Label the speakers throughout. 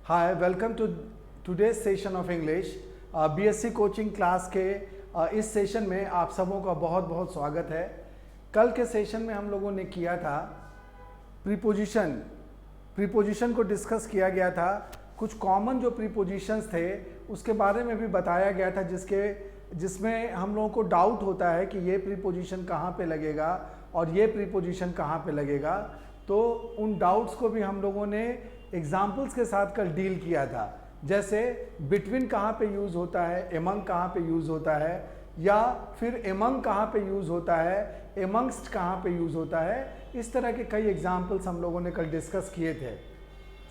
Speaker 1: Hi, welcome to today's session of English. BSc coaching class के इस session में आप सबों का बहुत बहुत स्वागत है। कल के सेशन में हम लोगों ने किया था प्रीपोजिशन को डिस्कस किया गया था। कुछ कॉमन जो प्रीपोजिशंस थे उसके बारे में भी बताया गया था, जिसमें हम लोगों को डाउट होता है कि ये प्रीपोजिशन कहाँ पे लगेगा और ये प्रीपोजिशन कहाँ पे लगेगा। तो उन डाउट्स को भी हम लोगों ने एग्जाम्पल्स के साथ कल डील किया था। जैसे बिटवीन कहाँ पे यूज़ होता है, एमंग कहाँ पे यूज़ होता है, या फिर एमंग कहाँ पे यूज़ होता है, एमंगस्ट कहाँ पे यूज़ होता है। इस तरह के कई एग्जाम्पल्स हम लोगों ने कल डिस्कस किए थे।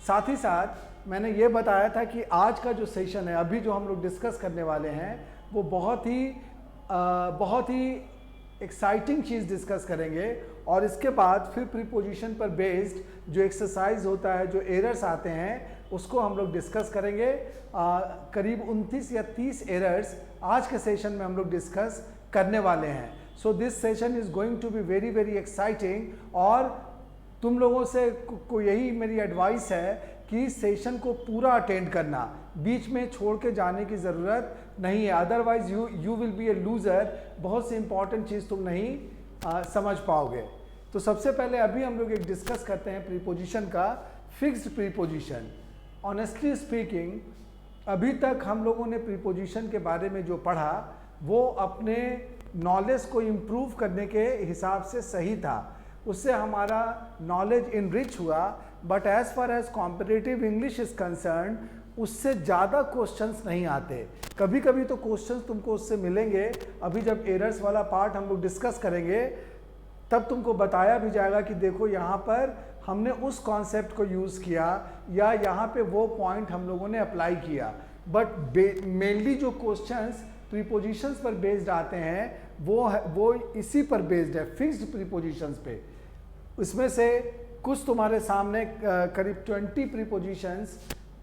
Speaker 1: साथ ही साथ मैंने ये बताया था कि आज का जो सेशन है, अभी जो हम लोग डिस्कस करने वाले हैं, वो बहुत ही एक्साइटिंग चीज़ डिस्कस करेंगे। और इसके बाद फिर प्रीपोजिशन पर बेस्ड जो एक्सरसाइज होता है, जो एरर्स आते हैं, उसको हम लोग डिस्कस करेंगे। करीब 29 या 30 एरर्स आज के सेशन में हम लोग डिस्कस करने वाले हैं। So this session is going to be very very exciting. और तुम लोगों से को यही मेरी एडवाइस है कि सेशन को पूरा अटेंड करना, बीच में छोड़ के जाने की ज़रूरत नहीं है, otherwise you will be A loser. बहुत सी इंपॉर्टेंट चीज़ तुम नहीं समझ पाओगे। तो सबसे पहले अभी हम लोग एक डिस्कस करते हैं प्रीपोजिशन का, फिक्स्ड प्रीपोजिशन। ऑनेस्टली स्पीकिंग, अभी तक हम लोगों ने प्रीपोजिशन के बारे में जो पढ़ा वो अपने नॉलेज को इम्प्रूव करने के हिसाब से सही था, उससे हमारा नॉलेज इनरिच हुआ। But as far as competitive English is concern, उससे ज़्यादा क्वेश्चंस नहीं आते। कभी कभी तो क्वेश्चंस तुमको उससे मिलेंगे। अभी जब एरर्स वाला पार्ट हम लोग डिस्कस करेंगे तब तुमको बताया भी जाएगा कि देखो यहाँ पर हमने उस कॉन्सेप्ट को यूज़ किया, या यहाँ पे वो पॉइंट हम लोगों ने अप्लाई किया। बट मेनली जो क्वेश्चंस प्रीपोजिशंस पर बेस्ड आते हैं वो इसी पर बेस्ड है, फिक्स्ड प्रीपोजिशंस पे। इसमें से कुछ तुम्हारे सामने करीब 20 प्रीपोजिशंस,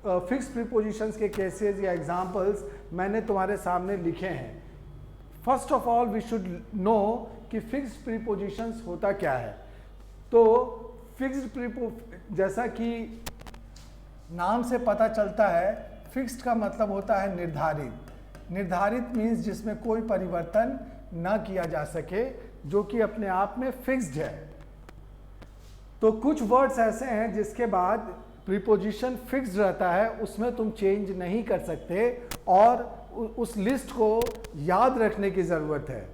Speaker 1: फिक्स्ड प्रीपोजिशंस के केसेस या एग्जांपल्स मैंने तुम्हारे सामने लिखे हैं। First of all we should know कि फिक्स्ड प्रीपोजिशंस होता क्या है। तो फिक्स्ड जैसा कि नाम से पता चलता है, फिक्स्ड का मतलब होता है निर्धारित। निर्धारित मीन्स जिसमें कोई परिवर्तन ना किया जा सके, जो कि अपने आप में फिक्स्ड है। तो कुछ वर्ड्स ऐसे हैं जिसके बाद प्रीपोजिशन फिक्स्ड रहता है, उसमें तुम चेंज नहीं कर सकते और उस लिस्ट को याद रखने की ज़रूरत है।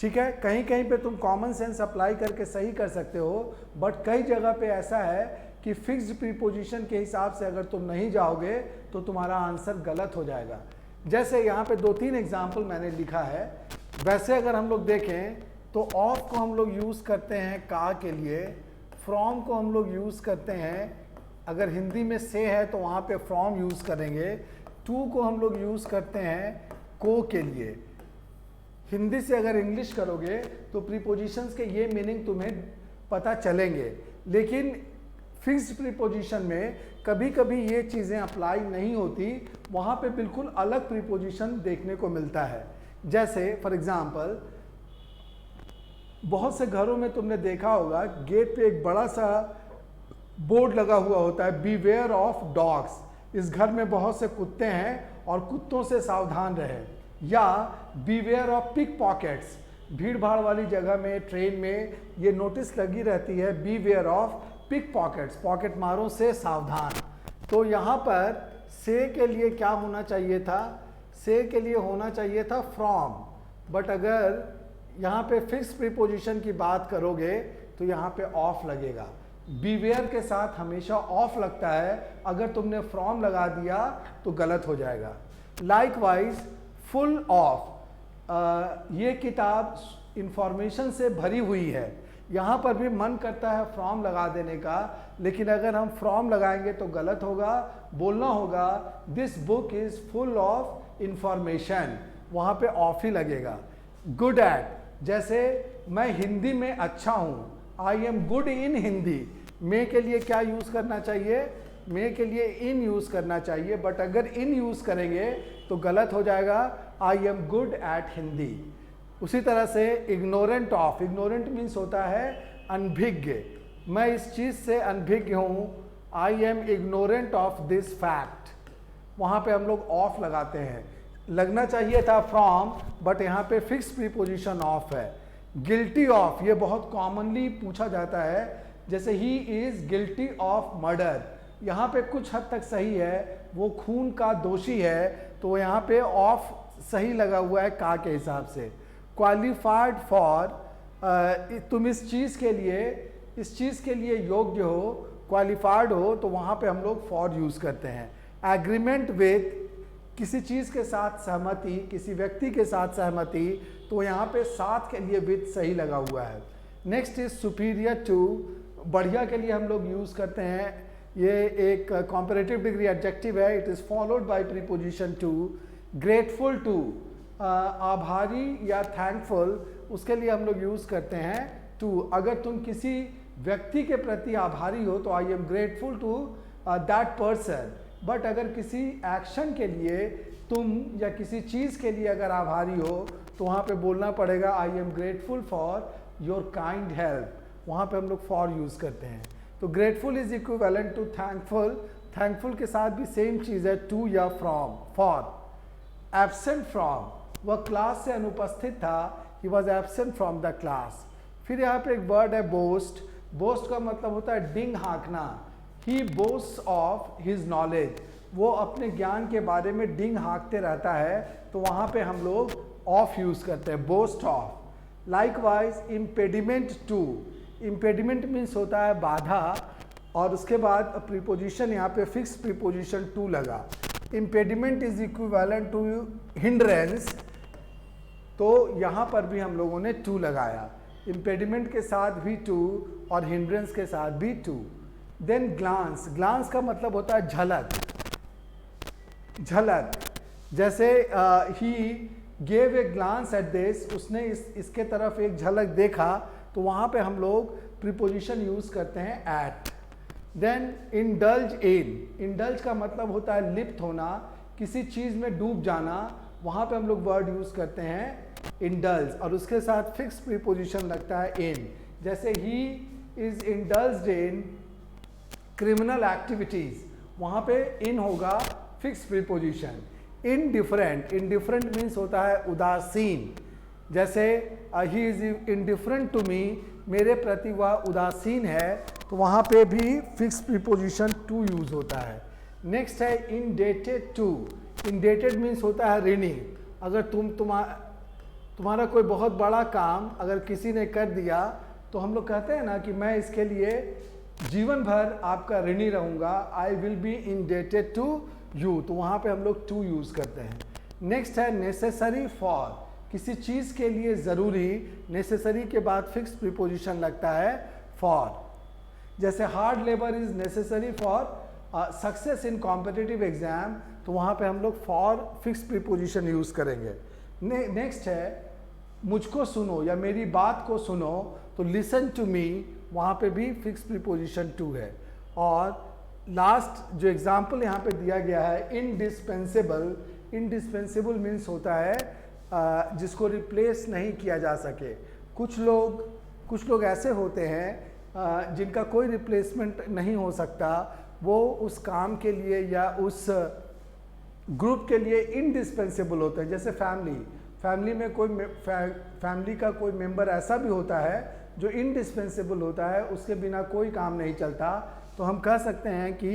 Speaker 1: ठीक है, कहीं कहीं पे तुम कॉमन सेंस अप्लाई करके सही कर सकते हो, बट कई जगह पे ऐसा है कि फिक्स्ड प्रीपोजिशन के हिसाब से अगर तुम नहीं जाओगे तो तुम्हारा आंसर गलत हो जाएगा। जैसे यहाँ पे 2-3 एग्जाम्पल मैंने लिखा है। वैसे अगर हम लोग देखें तो ऑफ को हम लोग यूज़ करते हैं का के लिए, फ्रॉम को हम लोग यूज़ करते हैं, अगर हिंदी में से है तो वहाँ पे फ्रॉम यूज़ करेंगे। टू को हम लोग यूज़ करते हैं को के लिए। हिंदी से अगर इंग्लिश करोगे तो प्रीपोजिशंस के ये मीनिंग तुम्हें पता चलेंगे, लेकिन फिक्स्ड प्रीपोजिशन में कभी कभी ये चीज़ें अप्लाई नहीं होती, वहाँ पे बिल्कुल अलग प्रीपोजिशन देखने को मिलता है। जैसे फॉर एग्जांपल, बहुत से घरों में तुमने देखा होगा गेट पे एक बड़ा सा बोर्ड लगा हुआ होता है, बीवेयर ऑफ डॉग्स। इस घर में बहुत से कुत्ते हैं और कुत्तों से सावधान रहें। या बीवेयर ऑफ पिक पॉकेट्स, भीड़ भाड़ वाली जगह में, ट्रेन में ये नोटिस लगी रहती है, beware of pickpockets, pocket मारों से सावधान। तो यहाँ पर से के लिए क्या होना चाहिए था? से के लिए होना चाहिए था फ्रॉम। बट अगर यहाँ पे फिक्स्ड प्रीपोजिशन की बात करोगे तो यहाँ पे ऑफ लगेगा। बीवेयर के साथ हमेशा ऑफ लगता है, अगर तुमने फ्रॉम लगा दिया तो गलत हो जाएगा। लाइकवाइज फुल ऑफ, ये किताब इंफॉर्मेशन से भरी हुई है, यहाँ पर भी मन करता है फ्रॉम लगा देने का, लेकिन अगर हम फ्रॉम लगाएंगे तो गलत होगा। बोलना होगा this book is full of information, वहाँ पे ऑफ ही लगेगा। गुड एट, जैसे मैं हिंदी में अच्छा हूँ, I am good in Hindi. मे के लिए क्या यूज़ करना चाहिए? मे के लिए इन यूज़ करना चाहिए, बट अगर इन यूज़ करेंगे तो गलत हो जाएगा। आई एम गुड एट हिंदी। उसी तरह से इग्नोरेंट ऑफ, इग्नोरेंट मीन्स होता है अनभिज्ञ। मैं इस चीज़ से अनभिज्ञ हूँ, I M ignorant of this fact, वहाँ पे हम लोग ऑफ लगाते हैं, लगना चाहिए था फ्रॉम, बट यहाँ पे फिक्स प्रीपोजिशन ऑफ है। गिल्टी ऑफ, ये बहुत कॉमनली पूछा जाता है, जैसे he is guilty of murder, यहाँ पे कुछ हद तक सही है, वो खून का दोषी है, तो यहाँ पे ऑफ सही लगा हुआ है का के हिसाब से। क्वालिफाइड फॉर, तुम इस चीज़ के लिए योग्य हो, क्वालिफाइड हो, तो वहाँ पे हम लोग फॉर यूज़ करते हैं। एग्रीमेंट विथ, किसी चीज़ के साथ सहमति, किसी व्यक्ति के साथ सहमति, तो यहाँ पे साथ के लिए विथ सही लगा हुआ है। नेक्स्ट इज सुपीरियर टू, बढ़िया के लिए हम लोग यूज़ करते हैं, ये एक कॉम्परेटिव डिग्री एडजेक्टिव है, it is followed by preposition to. Grateful to, आभारी या थैंकफुल, उसके लिए हम लोग यूज़ करते हैं टू। अगर तुम किसी व्यक्ति के प्रति आभारी हो तो I am grateful to that person, but अगर किसी एक्शन के लिए तुम या किसी चीज़ के लिए अगर आभारी हो तो वहाँ पे बोलना पड़ेगा I am grateful for your kind help, वहाँ पे हम लोग फॉर यूज़ करते हैं। तो grateful is equivalent to thankful, thankful के साथ भी सेम चीज़ है टू या फ्रॉम, फॉर। एब्सेंट फ्रॉम, वह क्लास से अनुपस्थित था, he was absent from the class. फिर यहाँ पे एक वर्ड है बोस्ट, बोस्ट का मतलब होता है डिंग हाँकना, ही बोस्ट ऑफ हिज नॉलेज, वो अपने ज्ञान के बारे में डिंग हाँकते रहता है, तो वहाँ पे हम लोग ऑफ यूज़ करते हैं, boast of. Likewise impediment to, impediment means होता है बाधा, और उसके बाद प्रीपोजिशन यहाँ पे फिक्स प्रीपोजिशन टू लगा। Impediment is equivalent to hindrance, तो यहाँ पर भी हम लोगों ने टू लगाया, इम्पेडिमेंट के साथ भी टू और हिंड्रेंस के साथ भी टू। देन ग्लांस, ग्लांस का मतलब होता है झलक, झलक, जैसे he gave a glance at this, उसने इसके तरफ एक झलक देखा, तो वहाँ पे हम लोग प्रीपोजिशन यूज़ करते हैं at. Then indulge in, indulge का मतलब होता है लिप्त होना, किसी चीज़ में डूब जाना, वहाँ पे हम लोग वर्ड यूज़ करते हैं इंडल्ज, और उसके साथ फिक्स प्रीपोजिशन लगता है इन, जैसे he is indulged in criminal activities, वहाँ पे इन होगा fix preposition. Indifferent, indifferent means होता है उदासीन, जैसे he is indifferent to me, मेरे प्रति वह उदासीन है, तो वहाँ पे भी फिक्स प्रीपोजिशन टू यूज़ होता है। नेक्स्ट है इंडेटेड टू, इंडेटेड मीन्स होता है ऋणी, अगर तुम्हारा कोई बहुत बड़ा काम अगर किसी ने कर दिया, तो हम लोग कहते हैं ना कि मैं इसके लिए जीवन भर आपका ऋणी रहूँगा, I will be indebted to you, तो वहाँ पे हम लोग टू यूज़ करते हैं। नेक्स्ट है नेसेसरी फॉर, किसी चीज़ के लिए ज़रूरी, नेसेसरी के बाद फिक्स प्रीपोजिशन लगता है फॉर, जैसे hard labour is necessary for success in competitive exam, तो वहाँ पे हम लोग फॉर फिक्स प्रीपोजिशन यूज़ करेंगे। नेक्स्ट है मुझको सुनो या मेरी बात को सुनो, तो लिसन टू मी, वहाँ पे भी फिक्स प्रीपोजिशन टू है। और लास्ट जो एग्जाम्पल यहाँ पे दिया गया है इनडिस्पेंसेबल, इनडिस्पेंसेबल मीन्स होता है जिसको रिप्लेस नहीं किया जा सके। कुछ लोग ऐसे होते हैं जिनका कोई रिप्लेसमेंट नहीं हो सकता, वो उस काम के लिए या उस ग्रुप के लिए इनडिस्पेंसेबल होते हैं। जैसे फैमिली में फैमिली का कोई मेंबर ऐसा भी होता है जो इनडिस्पेंसेबल होता है, उसके बिना कोई काम नहीं चलता, तो हम कह सकते हैं कि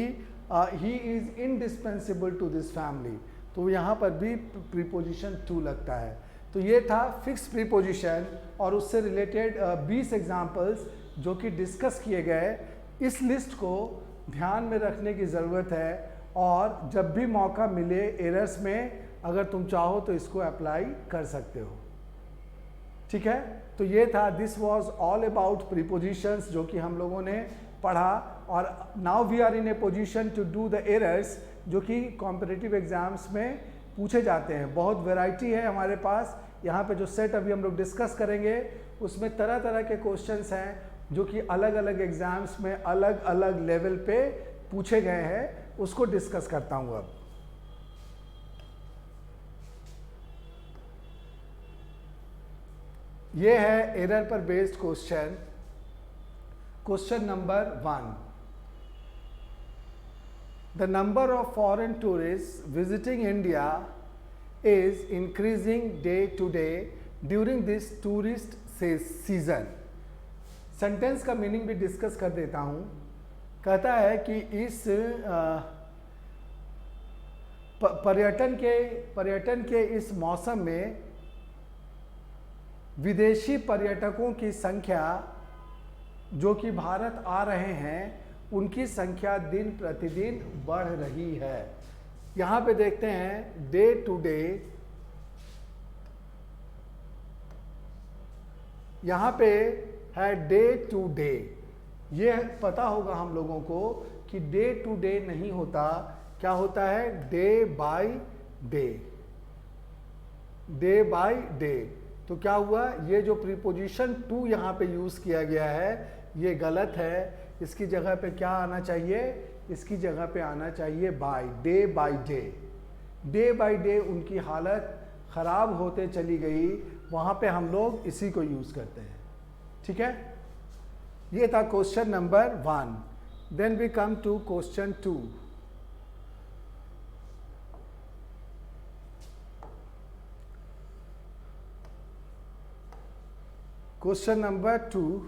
Speaker 1: he is indispensable to this family, तो यहाँ पर भी प्रीपोजिशन टू लगता है। तो ये था फिक्स प्रीपोजिशन और उससे रिलेटेड 20 एग्जाम्पल्स जो कि डिस्कस किए गए। इस लिस्ट को ध्यान में रखने की ज़रूरत है, और जब भी मौका मिले एरर्स में अगर तुम चाहो तो इसको अप्लाई कर सकते हो। ठीक है, तो ये था, this was all about prepositions जो कि हम लोगों ने पढ़ा। और now we are in a position to do the errors जो कि कॉम्पिटिटिव एग्जाम्स में पूछे जाते हैं। बहुत वैरायटी है हमारे पास। यहाँ पे जो सेट अभी हम लोग डिस्कस करेंगे उसमें तरह तरह के क्वेश्चंस हैं जो कि अलग अलग एग्जाम्स में अलग अलग लेवल पे पूछे गए हैं, उसको डिस्कस करता हूँ अब। ये है एरर पर based question, question number 1। The number of foreign tourists visiting India is increasing day to day during this tourist season. Sentence का मीनिंग भी डिस्कस कर देता हूँ। कहता है कि इस पर्यटन के इस मौसम में विदेशी पर्यटकों की संख्या जो कि भारत आ रहे हैं उनकी संख्या दिन प्रतिदिन बढ़ रही है। यहाँ पे देखते हैं डे टू डे, यहाँ पे है डे टू डे। ये पता होगा हम लोगों को कि डे टू डे नहीं होता, क्या होता है day by day, day by day. तो क्या हुआ, ये जो प्रीपोजिशन टू यहाँ पे यूज किया गया है ये गलत है। इसकी जगह पे क्या आना चाहिए, इसकी जगह पे आना चाहिए by, day by day. Day by day उनकी हालत खराब होते चली गई, वहां पे हम लोग इसी को यूज करते हैं। ठीक है, ये था question number 1। Then we come to question 2। Question number 2,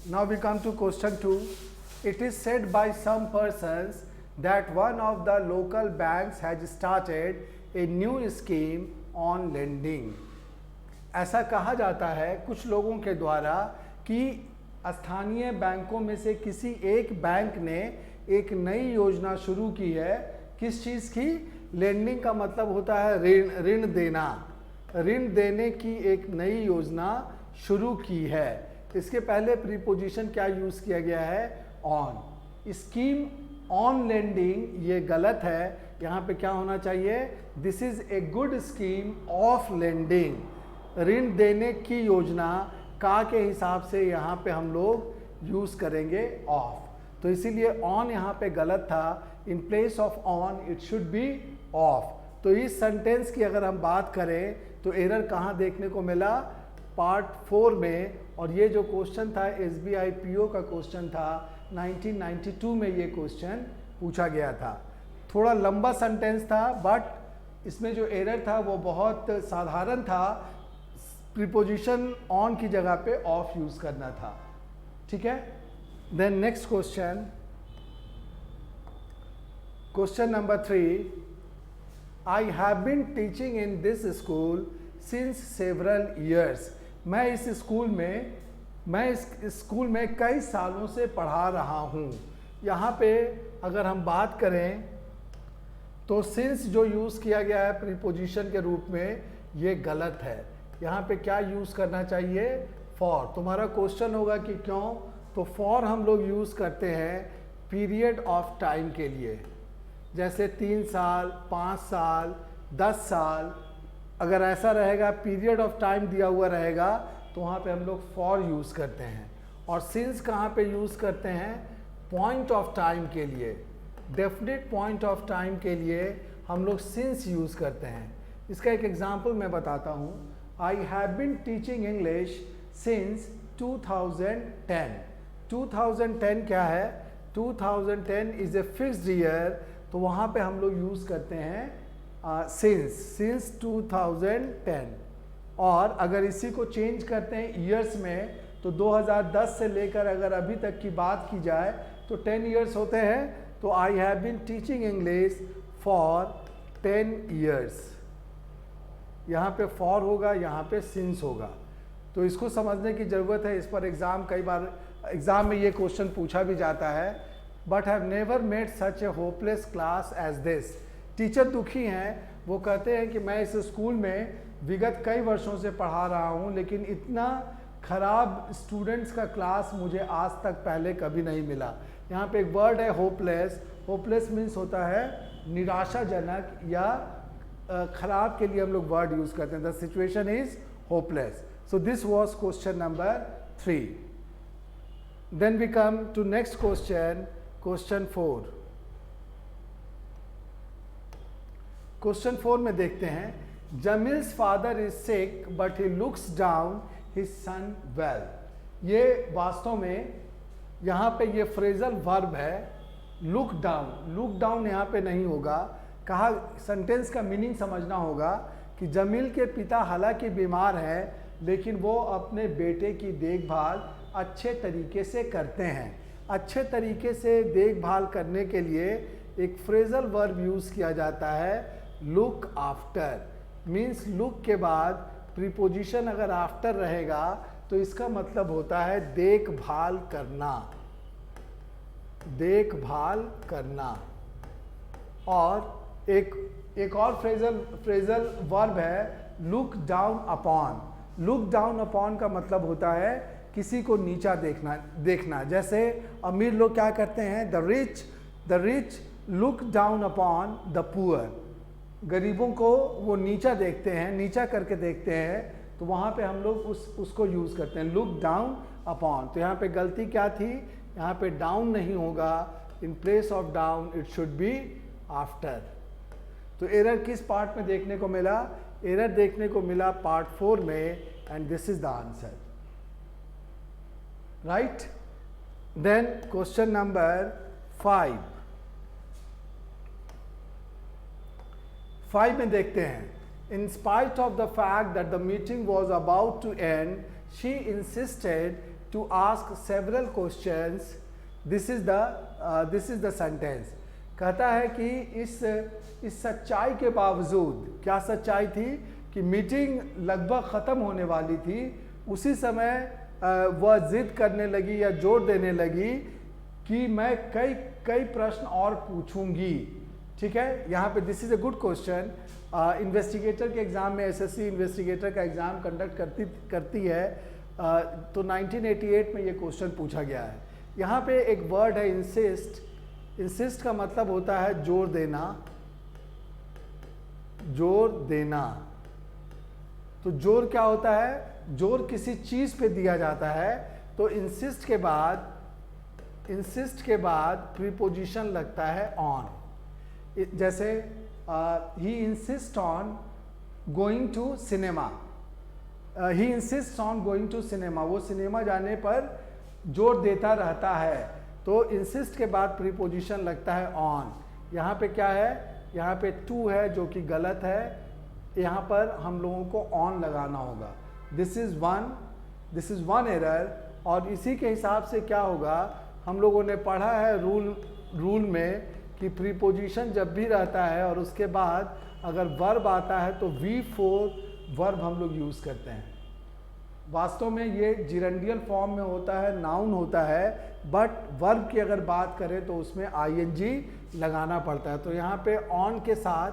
Speaker 1: now we come to question 2. It is said by some persons that one of the local banks has started a new scheme on lending. ऐसा कहा जाता है कुछ लोगों के द्वारा कि स्थानीय बैंकों में से किसी एक बैंक ने एक नई योजना शुरू की है। किस चीज़ की? लेंडिंग का मतलब होता है ऋण देना। ऋण देने की एक नई योजना शुरू की है। इसके पहले प्रीपोजिशन क्या यूज किया गया है? ऑन। स्कीम ऑन लेंडिंग ये गलत है। यहाँ पे क्या होना चाहिए? This is a good scheme of lending. ऋण देने की योजना का के हिसाब से यहाँ पे हम लोग यूज करेंगे ऑफ। तो इसीलिए ऑन यहाँ पे गलत था। इन place of on it should B of. तो इस सेंटेंस की अगर हम बात करें तो एरर कहाँ देखने को मिला? पार्ट 4 में। और ये जो क्वेश्चन था SBI PO का क्वेश्चन था, 1992 में ये क्वेश्चन पूछा गया था। थोड़ा लंबा सेंटेंस था बट इसमें जो एरर था वो बहुत साधारण था। प्रीपोजिशन ऑन की जगह पे ऑफ यूज करना था। ठीक है, then next question, question number 3। I have been teaching in this school since several years. मैं इस स्कूल में कई सालों से पढ़ा रहा हूँ। यहाँ पे अगर हम बात करें तो सिंस जो यूज़ किया गया है प्रीपोजिशन के रूप में ये गलत है। यहाँ पे क्या यूज़ करना चाहिए? फॉर। तुम्हारा क्वेश्चन होगा कि क्यों? तो फॉर हम लोग यूज़ करते हैं पीरियड ऑफ टाइम के लिए, जैसे 3 साल, 5 साल, 10 साल। अगर ऐसा रहेगा, पीरियड ऑफ टाइम दिया हुआ रहेगा, तो वहाँ पे हम लोग फॉर यूज़ करते हैं। और सिंस कहाँ पे यूज़ करते हैं? पॉइंट ऑफ टाइम के लिए, डेफिनेट पॉइंट ऑफ टाइम के लिए हम लोग सिंस यूज़ करते हैं। इसका एक एग्जांपल मैं बताता हूँ। I have been teaching English since 2010। 2010 क्या है? 2010 इज़ ए फिक्स्ड ईयर, तो वहाँ पे हम लोग यूज़ करते हैं सिंस 2010। और अगर इसी को चेंज करते हैं ईयर्स में तो 2010 से लेकर अगर अभी तक की बात की जाए तो 10 ईयर्स होते हैं। तो I have been teaching English for 10 years. यहाँ पे फॉर होगा, यहाँ पे सिंस होगा। तो इसको समझने की ज़रूरत है। इस पर कई बार एग्ज़ाम में ये क्वेश्चन पूछा भी जाता है। But have never made such a hopeless class as this. Teacher दुखी हैं, वो कहते हैं कि मैं इस स्कूल में विगत कई वर्षों से पढ़ा रहा हूँ लेकिन इतना खराब स्टूडेंट्स का क्लास मुझे आज तक पहले कभी नहीं मिला। यहाँ पे एक वर्ड है होपलेस। होपलेस मीन्स होता है निराशाजनक या खराब के लिए हम लोग वर्ड यूज करते हैं। The situation is hopeless. So this was question number 3। Then we come to next question, question 4. Question 4 में देखते हैं, Jamil's father is sick but he looks down his son well. ये वास्तव में यहाँ पे ये फ्रेजल वर्ब है, लुक डाउन. लुक डाउन यहाँ पे नहीं होगा. कहा सेंटेंस का मीनिंग समझना होगा कि जमील के पिता हालांकि बीमार हैं लेकिन वो अपने बेटे की देखभाल अच्छे तरीके से करते हैं. अच्छे तरीके से देखभाल करने के लिए एक फ्रेजल वर्ब यूज़ किया जाता है, लुक आफ्टर. मीन्स लुक के बाद प्रीपोजिशन अगर आफ्टर रहेगा तो इसका मतलब होता है देखभाल करना. देखभाल करना. और एक और फ्रेजल वर्ब है look down upon. Look down upon का मतलब होता है किसी को नीचा देखना. जैसे अमीर लोग क्या करते हैं, the rich look down upon the poor. गरीबों को वो नीचा देखते हैं, नीचा करके देखते हैं, तो वहाँ पे हम लोग उसको यूज़ करते हैं, लुक डाउन अपॉन. तो यहाँ पे गलती क्या थी, यहाँ पे डाउन नहीं होगा, इन place of down it should be after. तो एरर किस पार्ट में देखने को मिला, एरर देखने को मिला पार्ट 4 में, and this is the answer. Right. Then question number 5. 5 में देखते हैं, in spite of the fact that the meeting was about to end, she insisted to ask several questions. This is the sentence. कहता है कि इस सच्चाई के बावजूद, क्या सच्चाई थी कि मीटिंग लगभग ख़त्म होने वाली थी, उसी समय वह जिद करने लगी या जोर देने लगी कि मैं कई प्रश्न और पूछूंगी. ठीक है. यहाँ पे this is a good question. Investigator के एग्ज़ाम में एसएससी इन्वेस्टिगेटर का एग्ज़ाम कंडक्ट करती है, तो 1988 में ये क्वेश्चन पूछा गया है. यहाँ पे एक वर्ड है इंसिस्ट. इंसिस्ट का मतलब होता है जोर देना. जोर देना. तो जोर क्या होता है, जोर किसी चीज़ पे दिया जाता है. तो इंसिस्ट के बाद प्रीपोजिशन लगता है ऑन. जैसे he insist on going to cinema. He insist on going to cinema. वो सिनेमा जाने पर जोर देता रहता है. तो इंसिस्ट के बाद प्रीपोजिशन लगता है ऑन. यहाँ पे क्या है, यहाँ पे टू है जो कि गलत है. यहाँ पर हम लोगों को ऑन लगाना होगा. This is one error. और इसी के हिसाब से क्या होगा, हम लोगों ने पढ़ा है रूल में कि प्रीपोजिशन जब भी रहता है और उसके बाद अगर वर्ब आता है तो V4 वर्ब हम लोग यूज़ करते हैं. वास्तव में ये जिरेंडियल फॉर्म में होता है, नाउन होता है, बट वर्ब की अगर बात करें तो उसमें ING लगाना पड़ता है. तो यहाँ पे ऑन के साथ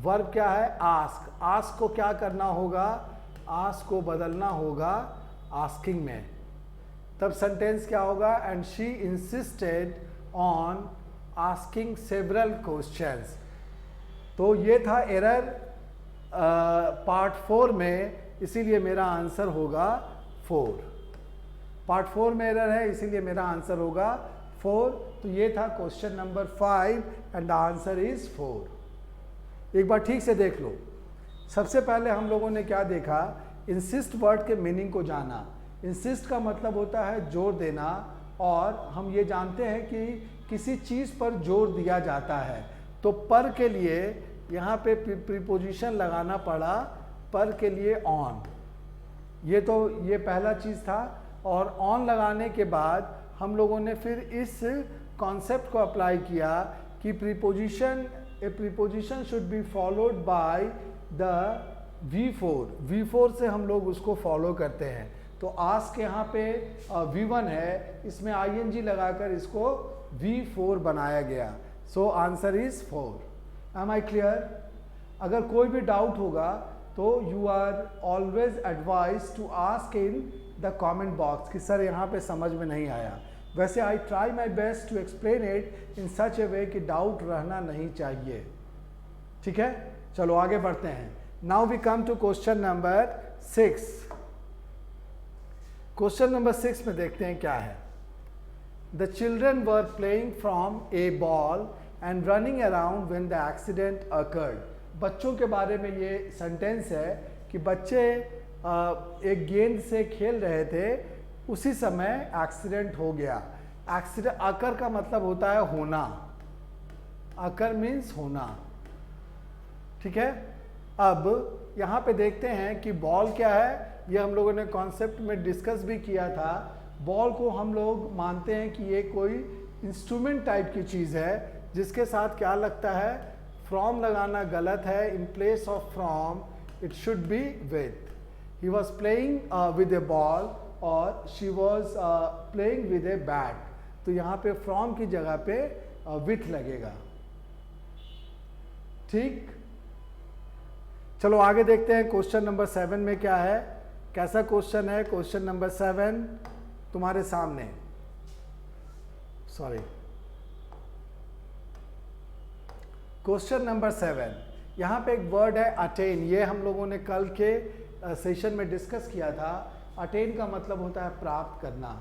Speaker 1: वर्ब क्या है, आस्क. आस्क को क्या करना होगा, आस्क को बदलना होगा आस्किंग में. तब सेंटेंस क्या होगा, and she insisted on asking several questions. तो ये था एरर पार्ट 4 में, इसीलिए मेरा आंसर होगा 4. पार्ट 4 में एरर है, इसीलिए मेरा आंसर होगा 4. तो ये था question number 5 and the answer is 4. एक बार ठीक से देख लो. सबसे पहले हम लोगों ने क्या देखा, इंसिस्ट वर्ड के मीनिंग को जाना. इंसिस्ट का मतलब होता है जोर देना, और हम ये जानते हैं कि किसी चीज़ पर जोर दिया जाता है. तो पर के लिए यहाँ पे प्रीपोजिशन लगाना पड़ा, पर के लिए ऑन. ये पहला चीज़ था. और ऑन लगाने के बाद हम लोगों ने फिर इस कॉन्सेप्ट को अप्लाई किया कि preposition should be followed by the V4. V4 से हम लोग उसको फॉलो करते हैं. तो आस्क यहाँ पे V1 है, इसमें ING लगाकर इसको V4 बनाया गया. So answer is 4. Am I clear? अगर कोई भी डाउट होगा तो you are always advise to ask in the comment box कि सर यहाँ पे समझ में नहीं आया. वैसे I try my best to explain it in such a way कि डाउट रहना नहीं चाहिए. ठीक है, चलो आगे बढ़ते हैं. Now we come to question number 6. Question number 6 में देखते हैं क्या है. The children were playing from a ball and running around when the accident occurred. बच्चों के बारे में ये सेंटेंस है कि बच्चे एक गेंद से खेल रहे थे, उसी समय एक्सीडेंट हो गया। एक्सीडेंट, अकर का मतलब होता है होना, अकर मीन्स होना, ठीक है। अब यहाँ पे देखते हैं कि बॉल क्या है, ये हम लोगों ने कॉन्सेप्ट में डिस्कस भी किया था। बॉल को हम लोग मानते हैं कि ये कोई इंस्ट्रूमेंट टाइप की चीज़ है जिसके साथ क्या लगता है, फ्रॉम लगाना गलत है। In place of from it should be with. He was playing with a ball और she was playing with a bat. तो यहाँ पे फ्रॉम की जगह पे विथ लगेगा, ठीक। चलो आगे देखते हैं क्वेश्चन नंबर 7 में क्या है। कैसा क्वेश्चन है? क्वेश्चन नंबर 7 तुम्हारे सामने, सॉरी, क्वेश्चन नंबर 7, यहाँ पे एक वर्ड है अटेन। ये हम लोगों ने कल के सेशन में डिस्कस किया था। अटेन का मतलब होता है प्राप्त करना,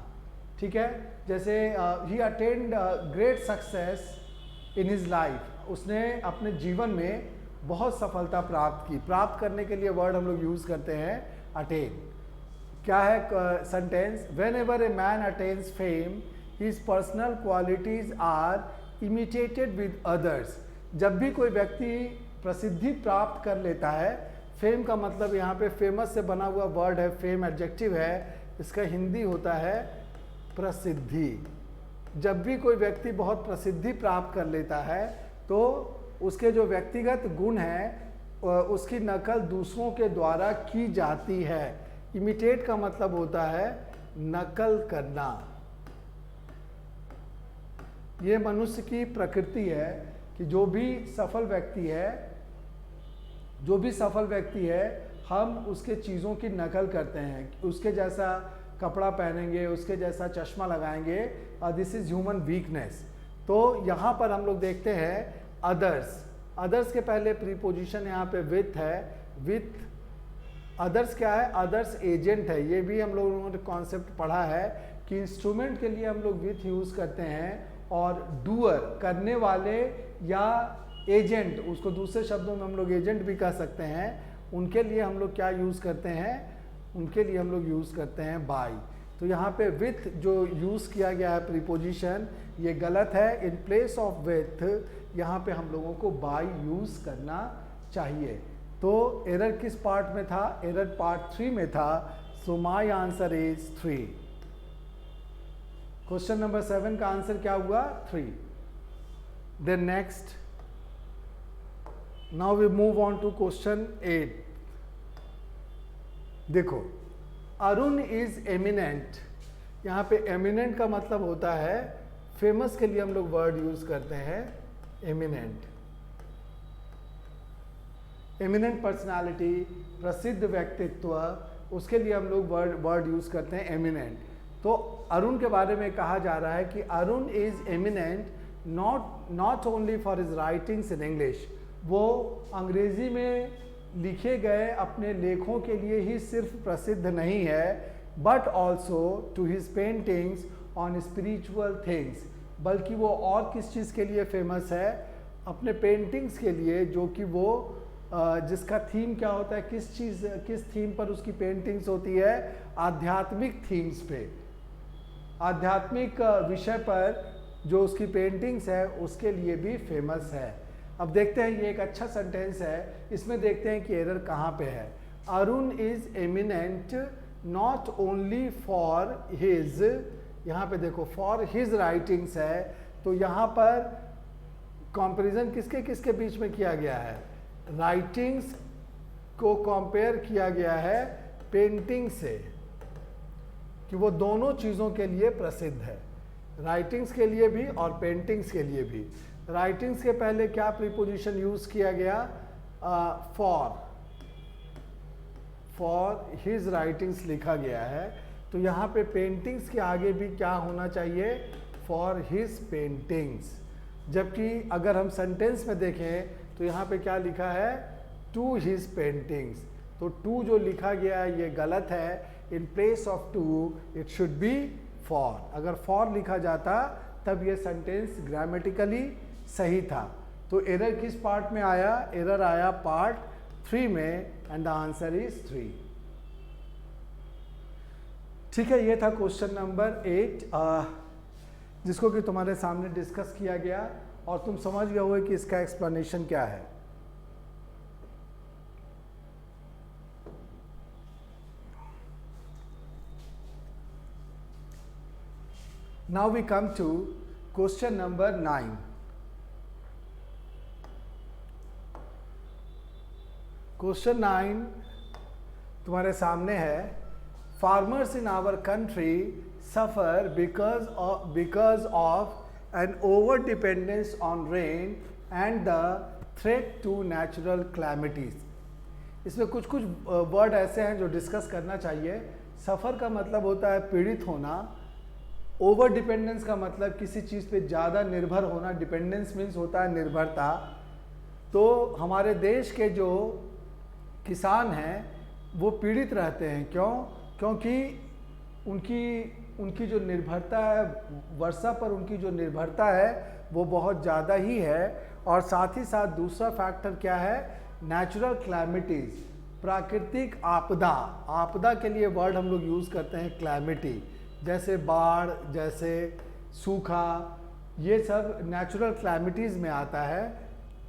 Speaker 1: ठीक है। जैसे he attained great success in his life, उसने अपने जीवन में बहुत सफलता प्राप्त की। प्राप्त करने के लिए वर्ड हम लोग यूज करते हैं अटेन। क्या है sentence? Whenever a man attains fame his personal qualities are imitated with others. जब भी कोई व्यक्ति प्रसिद्धि प्राप्त कर लेता है, फेम का मतलब यहाँ पे फेमस से बना हुआ वर्ड है, फेम एडजेक्टिव है, इसका हिंदी होता है प्रसिद्धि। जब भी कोई व्यक्ति बहुत प्रसिद्धि प्राप्त कर लेता है तो उसके जो व्यक्तिगत गुण हैं उसकी नकल दूसरों के द्वारा की जाती है। इमिटेट का मतलब होता है नकल करना। ये मनुष्य की प्रकृति है कि जो भी सफल व्यक्ति है हम उसके चीज़ों की नकल करते हैं। उसके जैसा कपड़ा पहनेंगे, उसके जैसा चश्मा लगाएंगे, दिस इज ह्यूमन वीकनेस। तो यहाँ पर हम लोग देखते हैं अदर्स। अदर्स के पहले प्रीपोजिशन यहाँ पे विथ है। विथ अदर्स क्या है? अदर्स एजेंट है। ये भी हम लोगों ने कॉन्सेप्ट पढ़ा है कि इंस्ट्रूमेंट के लिए हम लोग विथ यूज़ करते हैं, और डूअर करने वाले या एजेंट, उसको दूसरे शब्दों में हम लोग एजेंट भी कह सकते हैं, उनके लिए हम लोग क्या यूज़ करते हैं? उनके लिए हम लोग यूज़ करते हैं बाय। तो यहाँ पे विथ जो यूज़ किया गया है प्रीपोजिशन, ये गलत है। इन प्लेस ऑफ विथ यहाँ पे हम लोगों को बाय यूज़ करना चाहिए। तो एरर किस पार्ट में था? एरर पार्ट 3 में था। So my answer is 3। Question number 7 का आंसर क्या हुआ? 3। Then next, now we move on to question 8। देखो, अरुण इज एमिनेंट। यहाँ पे एमिनेंट का मतलब होता है फेमस के लिए हम लोग वर्ड यूज करते हैं एमिनेंट। एमिनेंट पर्सनालिटी, प्रसिद्ध व्यक्तित्व, उसके लिए हम लोग वर्ड यूज करते हैं एमिनेंट। तो अरुण के बारे में कहा जा रहा है कि Arun is eminent not only for his writings in English. वो अंग्रेजी में लिखे गए अपने लेखों के लिए ही सिर्फ प्रसिद्ध नहीं है, but also to his paintings on spiritual things. बल्कि वो और किस चीज़ के लिए फेमस है? अपने पेंटिंग्स के लिए, जो कि वो जिसका थीम क्या होता है, किस थीम पर उसकी पेंटिंग्स होती है? आध्यात्मिक थीम्स पे, आध्यात्मिक विषय पर जो उसकी पेंटिंग्स है उसके लिए भी फेमस है। अब देखते हैं, ये एक अच्छा सेंटेंस है, इसमें देखते हैं कि एरर कहाँ पे है। Arun is eminent not only for his, यहाँ पे देखो फॉर हिज राइटिंग्स है, तो यहाँ पर कंपैरिजन किसके किसके बीच में किया गया है? राइटिंग्स को कंपेयर किया गया है पेंटिंग से, कि वो दोनों चीज़ों के लिए प्रसिद्ध है, राइटिंग्स के लिए भी और पेंटिंग्स के लिए भी। राइटिंग्स के पहले क्या प्रीपोजिशन यूज किया गया? फॉर हिज राइटिंग्स लिखा गया है। तो यहाँ पे पेंटिंग्स के आगे भी क्या होना चाहिए? For his paintings. जबकि अगर हम सेंटेंस में देखें तो यहाँ पे क्या लिखा है? To his paintings. तो टू जो लिखा गया है ये गलत है। In place of to it should be for. अगर फॉर लिखा जाता तब ये सेंटेंस ग्रामेटिकली सही था। तो एरर किस पार्ट में आया? एरर आया पार्ट 3 में, एंड द आंसर इज 3। ठीक है, ये था क्वेश्चन नंबर 8 जिसको कि तुम्हारे सामने डिस्कस किया गया और तुम समझ गए हो कि इसका एक्सप्लेनेशन क्या है। Now we come to question number 9. Question 9 तुम्हारे सामने है। Farmers in our country suffer because of an over dependence on rain and the threat to natural calamities. इसमें कुछ कुछ वर्ड ऐसे हैं जो डिस्कस करना चाहिए। सफ़र का मतलब होता है पीड़ित होना। ओवर डिपेंडेंस का मतलब किसी चीज़ पे ज़्यादा निर्भर होना। डिपेंडेंस मीन्स होता है निर्भरता। तो हमारे देश के जो किसान हैं वो पीड़ित रहते हैं। क्यों? क्योंकि उनकी जो निर्भरता है, वर्षा पर उनकी जो निर्भरता है वो बहुत ज़्यादा ही है। और साथ ही साथ दूसरा फैक्टर क्या है? नेचुरल क्लैमिटीज़, प्राकृतिक आपदा। आपदा के लिए वर्ड हम लोग यूज़ करते हैं क्लैमिटी, जैसे बाढ़, जैसे सूखा, ये सब नेचुरल क्लैमिटीज़ में आता है।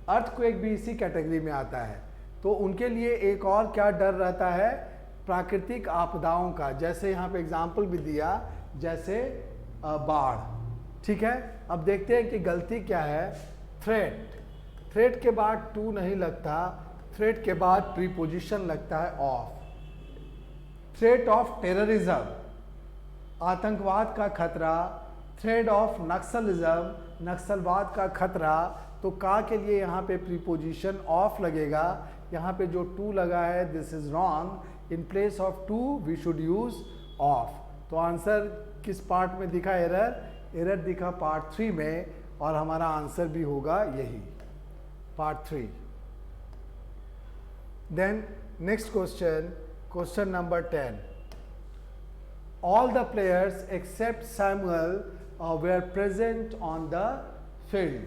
Speaker 1: अर्थक्वेक भी इसी कैटेगरी में आता है। तो उनके लिए एक और क्या डर रहता है? प्राकृतिक आपदाओं का। जैसे यहाँ पे एग्जाम्पल भी दिया, जैसे बाढ़। ठीक है, अब देखते हैं कि गलती क्या है। थ्रेट, थ्रेट के बाद टू नहीं लगता, थ्रेट के बाद प्रीपोजिशन लगता है ऑफ। थ्रेट ऑफ टेररिज्म, आतंकवाद का खतरा। थ्रेट ऑफ नक्सलिज्म, नक्सलवाद का खतरा। तो का के लिए यहाँ पे प्रीपोजिशन ऑफ लगेगा। यहाँ पे जो टू लगा है this is wrong. In place of to we should use of. तो आंसर किस पार्ट में दिखा एरर? एरर दिखा पार्ट 3 में, और हमारा आंसर भी होगा यही, part 3। Then next question, question number 10। All the players except Samuel were present on the field.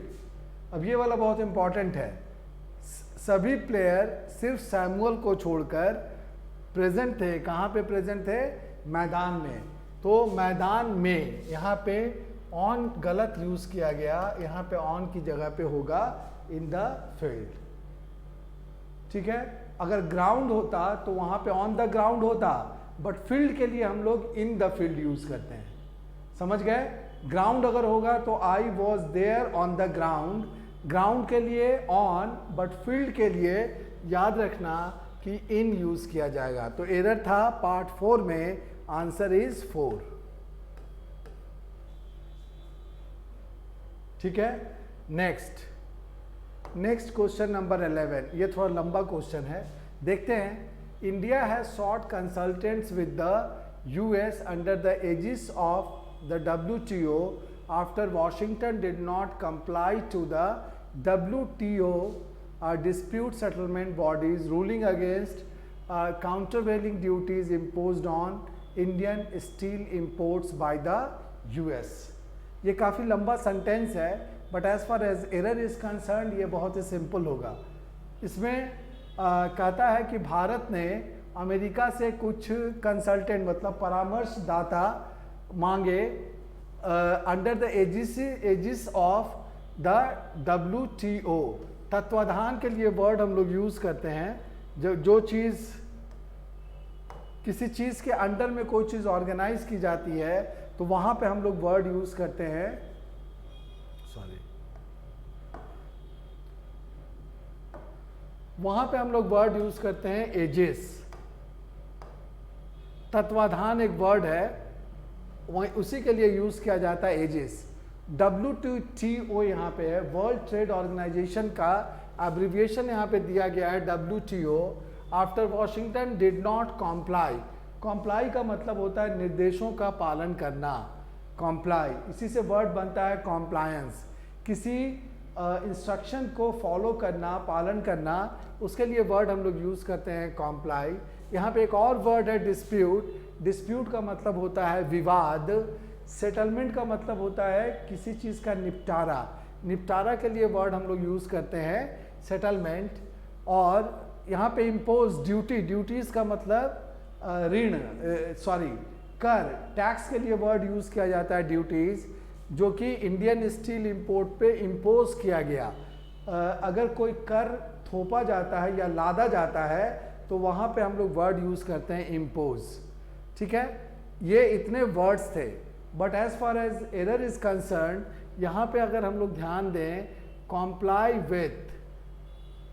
Speaker 1: अब ये वाला बहुत इंपॉर्टेंट है। सभी प्लेयर सिर्फ सैमुअल को छोड़कर प्रेजेंट थे। कहाँ पे प्रेजेंट थे? मैदान में। तो मैदान में यहाँ पे ऑन गलत यूज किया गया। यहाँ पे ऑन की जगह पे होगा इन द फील्ड। ठीक है, अगर ग्राउंड होता तो वहाँ पे ऑन द ग्राउंड होता, बट फील्ड के लिए हम लोग इन द फील्ड यूज करते हैं। समझ गए? ग्राउंड अगर होगा तो I was there on the ground. Ground के लिए ऑन, बट फील्ड के लिए याद रखना कि इन यूज किया जाएगा। तो एरर था पार्ट 4 में, आंसर इज 4। ठीक है, नेक्स्ट क्वेश्चन नंबर 11। ये थोड़ा लंबा क्वेश्चन है, देखते हैं। India has sought consultants with the US under the aegis of the WTO after Washington did not comply to the WTO dispute settlement bodies ruling against countervailing duties imposed on Indian steel imports by the US. ये काफ़ी लंबा sentence है, but as far as error is concerned ये बहुत ही simple होगा। इसमें कहता है कि भारत ने अमेरिका से कुछ कंसल्टेंट मतलब परामर्शदाता मांगे under the aegis of the WTO। तत्वाधान के लिए वर्ड हम लोग यूज करते हैं। जो चीज़ किसी चीज़ के अंडर में कोई चीज़ ऑर्गेनाइज की जाती है तो वहाँ पे हम लोग वर्ड यूज करते हैं, वहां पे हम लोग वर्ड यूज करते हैं एजिस। तत्वाधान एक वर्ड है, वही उसी के लिए यूज किया जाता है एजिस। WTO यहाँ पे है, वर्ल्ड ट्रेड ऑर्गेनाइजेशन का एब्रिविएशन यहाँ पे दिया गया है WTO। After Washington did not comply. Comply का मतलब होता है निर्देशों का पालन करना। कॉम्प्लाई, इसी से वर्ड बनता है कॉम्प्लायंस। किसी इंस्ट्रक्शन को फॉलो करना, पालन करना, उसके लिए वर्ड हम लोग यूज़ करते हैं कॉम्प्लाई। यहाँ पे एक और वर्ड है डिस्प्यूट। डिस्प्यूट का मतलब होता है विवाद। सेटलमेंट का मतलब होता है किसी चीज़ का निपटारा। निपटारा के लिए वर्ड हम लोग यूज़ करते हैं सेटलमेंट। और यहाँ पे इम्पोज ड्यूटी, ड्यूटीज़ का मतलब ऋण, सॉरी कर, टैक्स के लिए वर्ड यूज़ किया जाता है ड्यूटीज़, जो कि इंडियन स्टील इंपोर्ट पे इम्पोज किया गया। अगर कोई कर थोपा जाता है या लादा जाता है तो वहाँ पे हम लोग वर्ड यूज़ करते हैं इम्पोज। ठीक है, ये इतने वर्ड्स थे। But as far as error is concern, यहाँ पे अगर हम लोग ध्यान दें, कॉम्प्लाई विथ,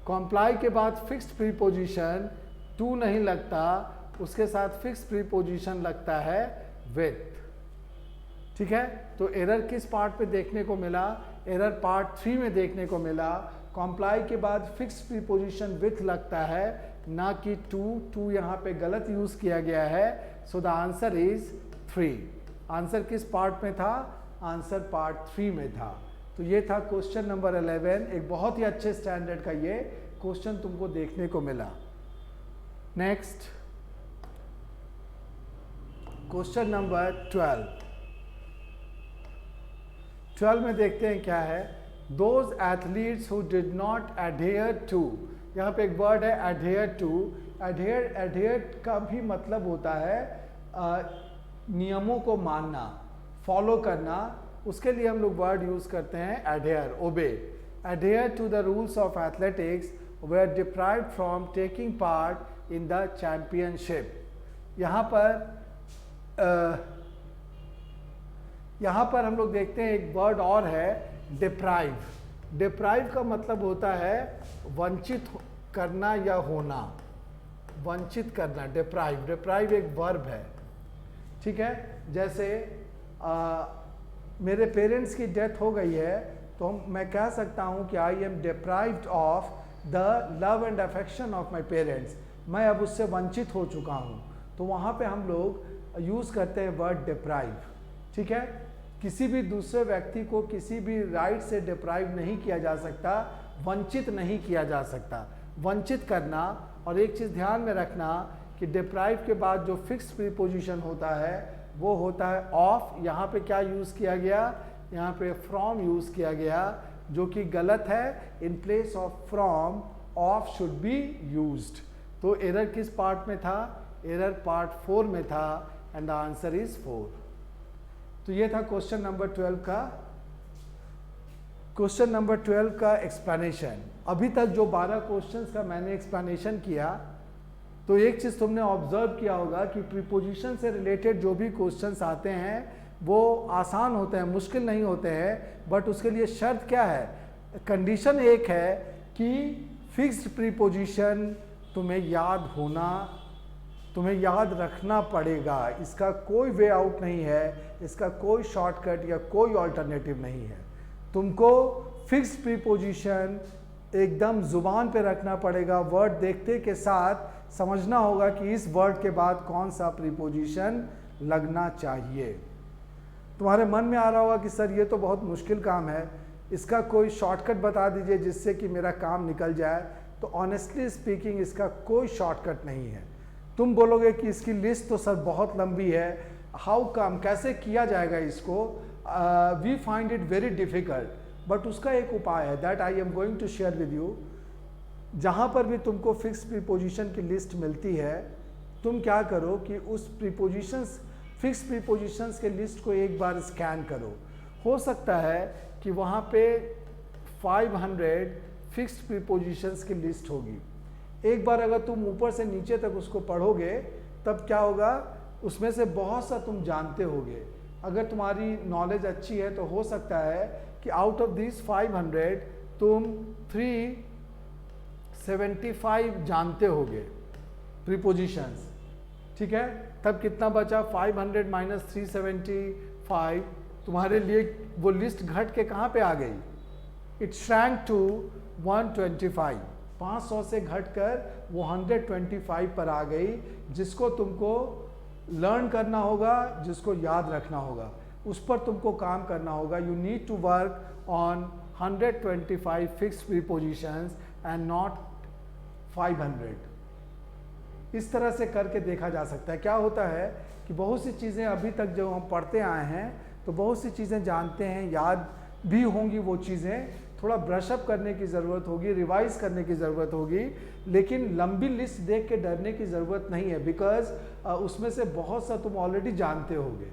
Speaker 1: कॉम्प्लाई के बाद फिक्स्ड प्रीपोजिशन टू नहीं लगता, उसके साथ फिक्स्ड प्रीपोजिशन लगता है विथ। ठीक है, तो एरर किस पार्ट पे देखने को मिला? एरर पार्ट 3 में देखने को मिला। कॉम्प्लाई के बाद फिक्स्ड प्रीपोजिशन विथ लगता है, ना कि टू यहाँ पे गलत यूज किया गया है। सो द आंसर इज 3। आंसर किस पार्ट में था? आंसर पार्ट 3 में था। तो ये था क्वेश्चन नंबर 11। एक बहुत ही अच्छे स्टैंडर्ड का ये क्वेश्चन तुमको देखने को मिला। नेक्स्ट क्वेश्चन नंबर 12 में देखते हैं क्या है। Those athletes who did not adhere to, यहाँ पे एक वर्ड है adhere to। adhere का भी मतलब होता है नियमों को मानना, फॉलो करना। उसके लिए हम लोग वर्ड यूज करते हैं adhere, obey। adhere to the rules of athletics were deprived from taking part in the championship। यहाँ पर हम लोग देखते हैं एक वर्ड और है डिप्राइव। डिप्राइव का मतलब होता है वंचित करना या होना, वंचित करना। डिप्राइव, डिप्राइव एक वर्ब है। ठीक है, जैसे मेरे पेरेंट्स की डेथ हो गई है तो मैं कह सकता हूँ कि I am deprived of the love and affection of my parents. मैं अब उससे वंचित हो चुका हूँ, तो वहाँ पे हम लोग यूज़ करते हैं वर्ड डिप्राइव। ठीक है, किसी भी दूसरे व्यक्ति को किसी भी राइट से डिप्राइव नहीं किया जा सकता, वंचित नहीं किया जा सकता। वंचित करना। और एक चीज़ ध्यान में रखना कि डिप्राइव के बाद जो फिक्स्ड प्रीपोजिशन होता है वो होता है ऑफ। यहाँ पे क्या यूज़ किया गया? यहाँ पे फ्रॉम यूज़ किया गया, जो कि गलत है। In place of from of should be used. तो एरर किस पार्ट में था? एरर पार्ट 4 में था एंड द आंसर इज 4। तो ये था क्वेश्चन नंबर 12 का। क्वेश्चन नंबर 12 का एक्सप्लेनेशन। अभी तक जो 12 क्वेश्चंस का मैंने एक्सप्लेनेशन किया, तो एक चीज़ तुमने ऑब्जर्व किया होगा कि प्रीपोजिशन से रिलेटेड जो भी क्वेश्चंस आते हैं वो आसान होते हैं, मुश्किल नहीं होते हैं। बट उसके लिए शर्त क्या है? कंडीशन एक है कि फिक्स्ड प्रीपोजिशन तुम्हें याद होना, तुम्हें याद रखना पड़ेगा। इसका कोई वे आउट नहीं है, इसका कोई शॉर्टकट या कोई ऑल्टरनेटिव नहीं है। तुमको फिक्स्ड प्रीपोजिशन एकदम जुबान पे रखना पड़ेगा। वर्ड देखते के साथ समझना होगा कि इस वर्ड के बाद कौन सा प्रीपोजिशन लगना चाहिए। तुम्हारे मन में आ रहा होगा कि सर ये तो बहुत मुश्किल काम है, इसका कोई शॉर्टकट बता दीजिए जिससे कि मेरा काम निकल जाए। तो ऑनेस्टली स्पीकिंग इसका कोई शॉर्टकट नहीं है। तुम बोलोगे कि इसकी लिस्ट तो सर बहुत लंबी है, हाउ कम, कैसे किया जाएगा इसको? We find it very difficult, but उसका एक उपाय है that I am going to share with you. जहाँ पर भी तुमको फिक्स प्रीपोजिशन की लिस्ट मिलती है, तुम क्या करो कि उस प्रीपोजिशंस, फिक्स प्रीपोजिशंस के लिस्ट को एक बार स्कैन करो। हो सकता है कि वहाँ पे 500 फिक्स्ड प्रीपोजिशंस की लिस्ट होगी। एक बार अगर तुम ऊपर से नीचे तक उसको पढ़ोगे तब क्या होगा, उसमें से बहुत सा तुम जानते होगे। अगर तुम्हारी नॉलेज अच्छी है तो हो सकता है कि आउट ऑफ दिस 500 तुम 375 जानते होगे प्रीपोजिशंस। ठीक है, तब कितना बचा? 500 माइनस 375। तुम्हारे लिए वो लिस्ट घट के कहाँ पे आ गई? It shrank to 125। 500 से घटकर वो 125 पर आ गई, जिसको तुमको लर्न करना होगा, जिसको याद रखना होगा, उस पर तुमको काम करना होगा। You need to work on 125 fixed prepositions and not 500। इस तरह से करके देखा जा सकता है। क्या होता है कि बहुत सी चीज़ें अभी तक जो हम पढ़ते आए हैं तो बहुत सी चीज़ें जानते हैं, याद भी होंगी वो चीज़ें, थोड़ा ब्रशअप करने की ज़रूरत होगी, रिवाइज करने की ज़रूरत होगी, लेकिन लंबी लिस्ट देख के डरने की ज़रूरत नहीं है, बिकॉज उसमें से बहुत सा तुम ऑलरेडी जानते होगे।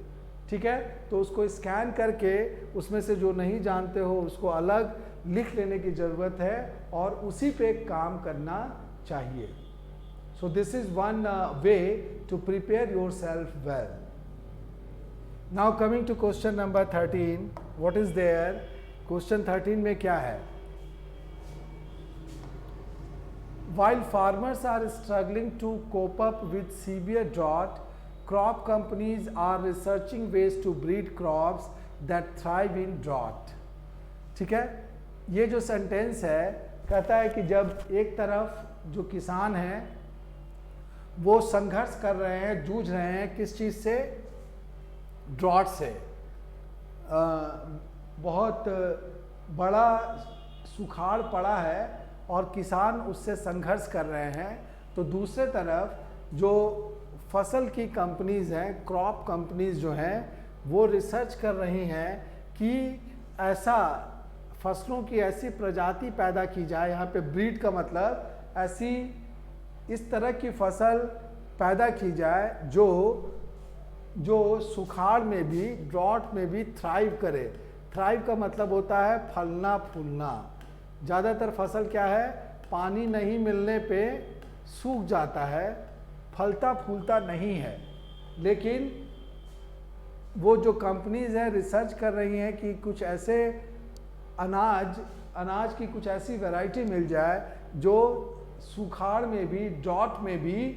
Speaker 1: ठीक है, तो उसको स्कैन करके उसमें से जो नहीं जानते हो उसको अलग लिख लेने की ज़रूरत है और उसी पे काम करना चाहिए। So this is one way to prepare yourself well. Now coming to question number 13, what is there? Question 13 में क्या है? While farmers are struggling to cope up with severe drought, crop companies are researching ways to breed crops that thrive in drought. ठीक है, ये जो sentence है कहता है कि जब एक तरफ जो किसान हैं वो संघर्ष कर रहे हैं, जूझ रहे हैं किस चीज़ से? ड्रॉट से। बहुत बड़ा सुखाड़ पड़ा है और किसान उससे संघर्ष कर रहे हैं, तो दूसरे तरफ जो फसल की कंपनीज हैं, क्रॉप कंपनीज जो हैं, वो रिसर्च कर रही हैं कि ऐसा फसलों की ऐसी प्रजाति पैदा की जाए, यहाँ पे ब्रीड का मतलब ऐसी इस तरह की फसल पैदा की जाए जो सुखाड़ में भी, ड्रॉट में भी थ्राइव करे। थ्राइव का मतलब होता है फलना फूलना। ज़्यादातर फसल क्या है, पानी नहीं मिलने पे सूख जाता है, फलता फूलता नहीं है। लेकिन वो जो कंपनीज हैं रिसर्च कर रही हैं कि कुछ ऐसे अनाज की कुछ ऐसी वैरायटी मिल जाए जो सुखाड़ में भी, ड्रॉट में भी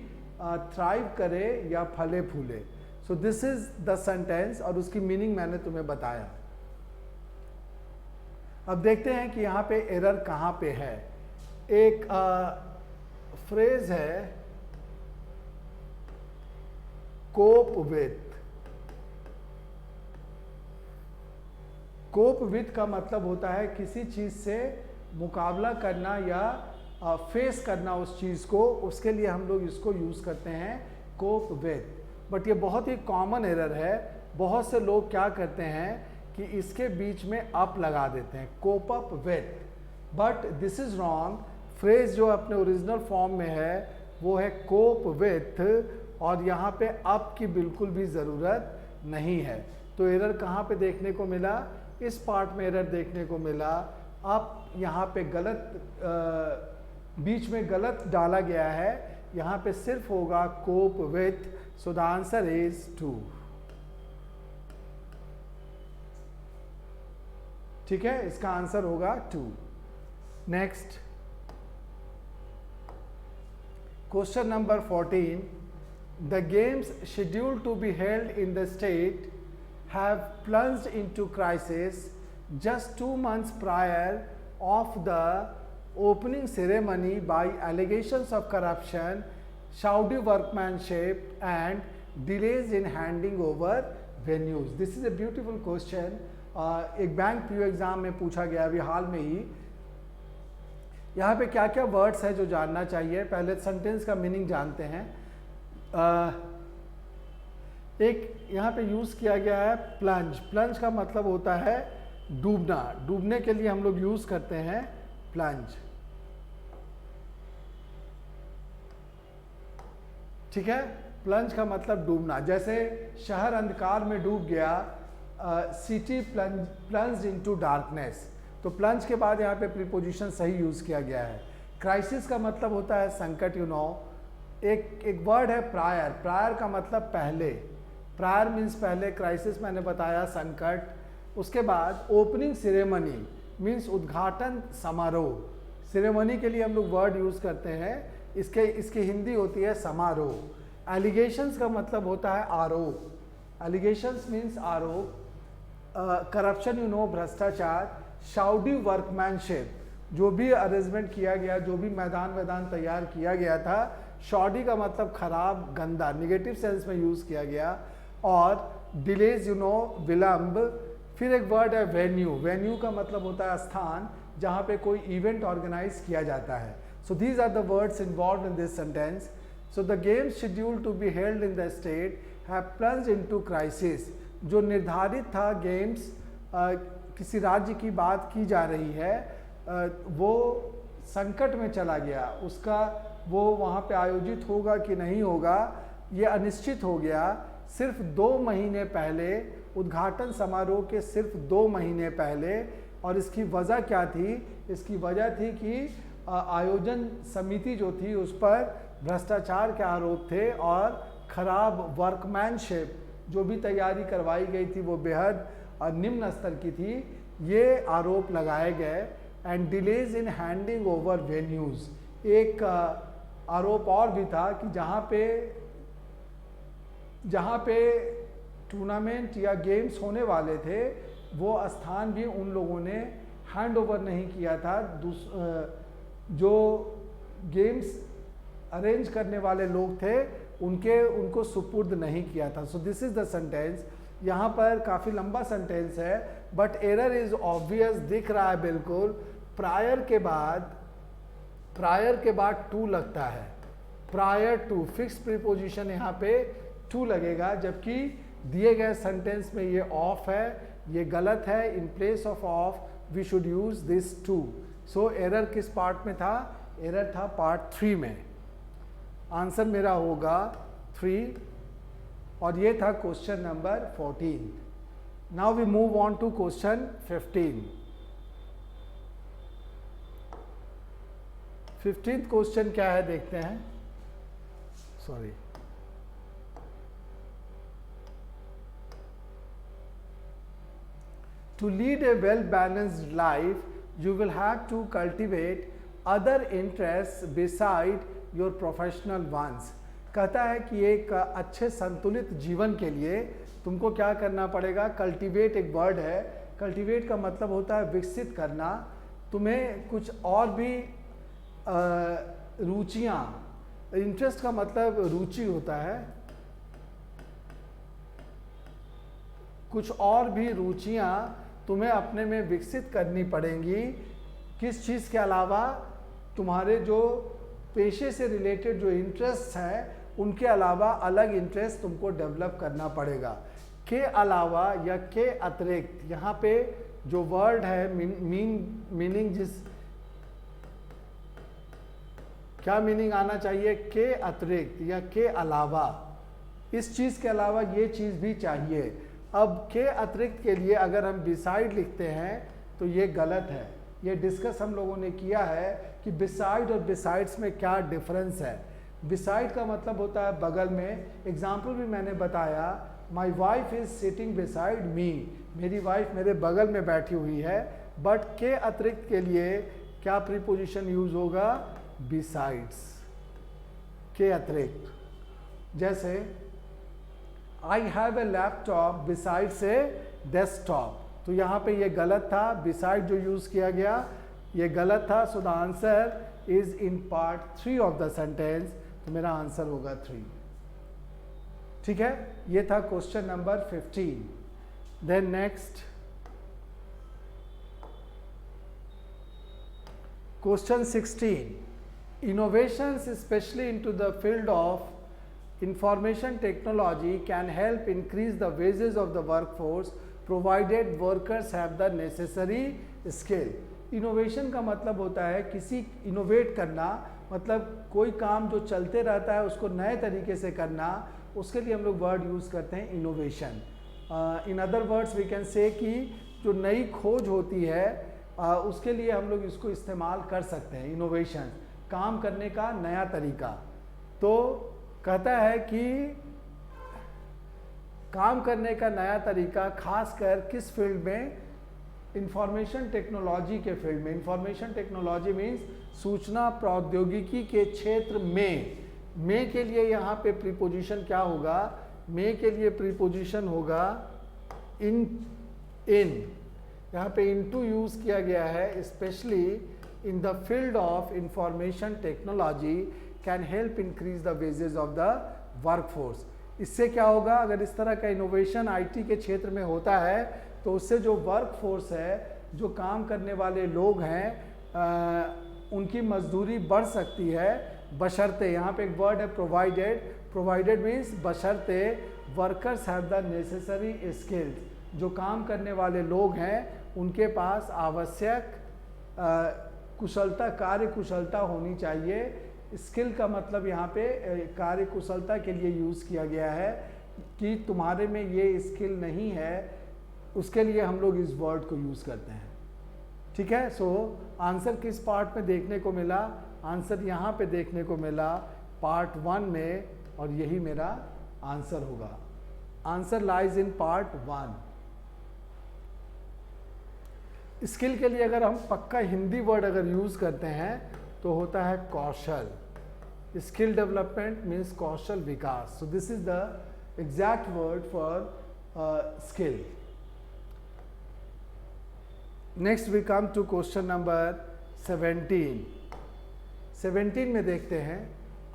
Speaker 1: थ्राइव करे या फले फूले। So this is the sentence और उसकी मीनिंग मैंने तुम्हें बताया। अब देखते हैं कि यहाँ पे एरर कहाँ पे है। एक फ्रेज है कोप विथ। कोप विथ का मतलब होता है किसी चीज से मुकाबला करना या फेस करना उस चीज को, उसके लिए हम लोग इसको यूज करते हैं कोप विथ। बट ये बहुत ही कॉमन एरर है। बहुत से लोग क्या करते हैं कि इसके बीच में अप लगा देते हैं, cope up with, but this is wrong. Phrase जो अपने ओरिजिनल फॉर्म में है वो है कोप विथ और यहाँ पे अप की बिल्कुल भी ज़रूरत नहीं है। तो एरर कहाँ पे देखने को मिला? इस पार्ट में एरर देखने को मिला। अप यहाँ पे गलत, बीच में गलत डाला गया है, यहाँ पे सिर्फ होगा cope with. So the answer is 2। ठीक है, इसका आंसर होगा 2। Next question number 14, the games scheduled to be held in the state have plunged into crisis just 2 months prior of the opening ceremony by allegations of corruption, shoddy workmanship and delays in handing over venues. This is a beautiful question. एक bank PO exam में पूछा गया अभी हाल में ही। यहाँ पे क्या क्या वर्ड्स है जो जानना चाहिए? पहले सेंटेंस का मीनिंग जानते हैं। एक यहाँ पे यूज़ किया गया है प्लंज। प्लंज का मतलब होता है डूबना। डूबने के लिए हम लोग यूज़ करते हैं प्लंज। ठीक है, प्लंज का मतलब डूबना। जैसे शहर अंधकार में डूब गया, सिटी प्लंज्ड इनटू डार्कनेस। तो प्लंज के बाद यहाँ पे प्रीपोजिशन सही यूज़ किया गया है। क्राइसिस का मतलब होता है संकट, यू नो। एक वर्ड है प्रायर। प्रायर का मतलब पहले। प्रायर मीन्स पहले, क्राइसिस मैंने बताया संकट। उसके बाद ओपनिंग सेरेमनी मीन्स उद्घाटन समारोह। सेरेमनी के लिए हम लोग वर्ड यूज़ करते हैं, इसकी हिंदी होती है समारोह। एलिगेशंस का मतलब होता है आरोप। एलिगेशंस मीन्स आरोप। करप्शन, यू नो, भ्रष्टाचार। शाउडी वर्कमैनशिप, जो भी अरेंजमेंट किया गया, जो भी मैदान तैयार किया गया था, शॉडी का मतलब खराब, गंदा, निगेटिव सेंस में यूज़ किया गया। और डिलेज, यू नो, विलंब। फिर एक वर्ड है वेन्यू। वेन्यू का मतलब होता है स्थान जहाँ पे कोई इवेंट ऑर्गेनाइज किया जाता है। So these are the words involve in this sentence. So the games scheduled to be held in the state have plunged into crisis. जो निर्धारित था गेम्स किसी राज्य की बात की जा रही है वो संकट में चला गया, उसका वो वहाँ पे आयोजित होगा कि नहीं होगा ये अनिश्चित हो गया। सिर्फ 2 महीने पहले, उद्घाटन समारोह के सिर्फ 2 महीने पहले, और इसकी वजह क्या थी? इसकी वजह थी कि आयोजन समिति जो थी उस पर भ्रष्टाचार के आरोप थे और खराब वर्कमैनशिप, जो भी तैयारी करवाई गई थी वो बेहद निम्न स्तर की थी, ये आरोप लगाए गए। And delays in handing over venues, एक आरोप और भी था कि जहाँ पे टूर्नामेंट या गेम्स होने वाले थे वो स्थान भी उन लोगों ने हैंड ओवर नहीं किया था, जो गेम्स अरेंज करने वाले लोग थे उनको सुपुर्द नहीं किया था। सो दिस इज द सेंटेंस। यहाँ पर काफ़ी लंबा सेंटेंस है बट एरर इज ऑब्वियस, दिख रहा है बिल्कुल। प्रायर के बाद टू लगता है, प्रायर टू, फिक्स प्रीपोजिशन यहाँ पे टू लगेगा, जबकि दिए गए सेंटेंस में ये ऑफ है, ये गलत है। In place of of we should use this to. So error किस पार्ट में था? एरर था पार्ट 3 में। आंसर मेरा होगा 3 और ये था question number 14। Now we move on to question 15। 15th question क्या है देखते हैं। Sorry, to lead a well-balanced life, you will have to cultivate other interests beside your professional ones। कहता है कि एक अच्छे संतुलित जीवन के लिए तुमको क्या करना पड़ेगा? कल्टीवेट एक वर्ड है, कल्टीवेट का मतलब होता है विकसित करना। तुम्हें कुछ और भी रुचियाँ, इंटरेस्ट का मतलब रुचि होता है, कुछ और भी रुचियाँ तुम्हें अपने में विकसित करनी पड़ेंगी। किस चीज़ के अलावा? तुम्हारे जो पेशे से रिलेटेड जो इंटरेस्ट हैं उनके अलावा अलग इंटरेस्ट तुमको डेवलप करना पड़ेगा। के अलावा या के अतिरिक्त, यहाँ पे जो वर्ड है मीनिंग क्या मीनिंग आना चाहिए? के अतिरिक्त या के अलावा, इस चीज़ के अलावा ये चीज़ भी चाहिए। अब के अतिरिक्त के लिए अगर हम बिसाइड लिखते हैं तो ये गलत है। ये डिस्कस हम लोगों ने किया है कि बिसाइड और बिसाइड्स में क्या डिफरेंस है। बिसाइड का मतलब होता है बगल में। एग्जाम्पल भी मैंने बताया, my wife is sitting beside me, मेरी वाइफ मेरे बगल में बैठी हुई है। बट के अतिरिक्त के लिए क्या प्रीपोजिशन यूज होगा? बिसाइड्स, के अतिरिक्त। जैसे I have a laptop besides A desktop, तो यहाँ पे ये गलत था, बिसाइड जो यूज किया गया ये गलत था। So the answer is in part 3 of the sentence, तो मेरा आंसर होगा 3। ठीक है, ये था question number 15। Then next question 16। Innovations, especially into the field of information technology, can help increase the wages of the workforce provided workers have the necessary skill। Innovation का मतलब होता है किसी इनोवेट करना, मतलब कोई काम जो चलते रहता है उसको नए तरीके से करना, उसके लिए हम लोग वर्ड यूज़ करते हैं innovation. In other words we can say कि जो नई खोज होती है उसके लिए हम लोग इसको इस्तेमाल कर सकते हैं। इनोवेशन काम करने का नया तरीका। तो कहता है कि काम करने का नया तरीका खासकर किस फील्ड में? इंफॉर्मेशन टेक्नोलॉजी के फील्ड में। इंफॉर्मेशन टेक्नोलॉजी मीन्स सूचना प्रौद्योगिकी के क्षेत्र में के लिए यहाँ पे प्रीपोजिशन क्या होगा? में के लिए प्रीपोजिशन होगा इन। यहाँ पे इनटू यूज किया गया है। Specially in the field of information technology can help increase the wages of the workforce। इससे क्या होगा? अगर इस तरह का इनोवेशन आईटी के क्षेत्र में होता है तो उससे जो वर्कफोर्स है, जो काम करने वाले लोग हैं, उनकी मजदूरी बढ़ सकती है बशर्ते, यहाँ पे एक वर्ड है प्रोवाइडेड, प्रोवाइडेड मीन्स बशर्ते workers have the necessary skills, जो काम करने वाले लोग हैं उनके पास आवश्यक कुशलता, कार्य कुशलता होनी चाहिए। स्किल का मतलब यहाँ पे कार्य कुशलता के लिए यूज़ किया गया है कि तुम्हारे में ये स्किल नहीं है, उसके लिए हम लोग इस वर्ड को यूज़ करते हैं। ठीक है, सो आंसर किस पार्ट में देखने को मिला? आंसर यहाँ पे देखने को मिला पार्ट 1 में, और यही मेरा आंसर होगा। Answer lies in part 1। Skill के लिए अगर हम पक्का हिंदी वर्ड अगर यूज़ करते हैं तो होता है कौशल। स्किल डेवलपमेंट मीन्स कौशल विकास। So this is the exact word for skill. Next we come to question number 17। 17 में देखते हैं,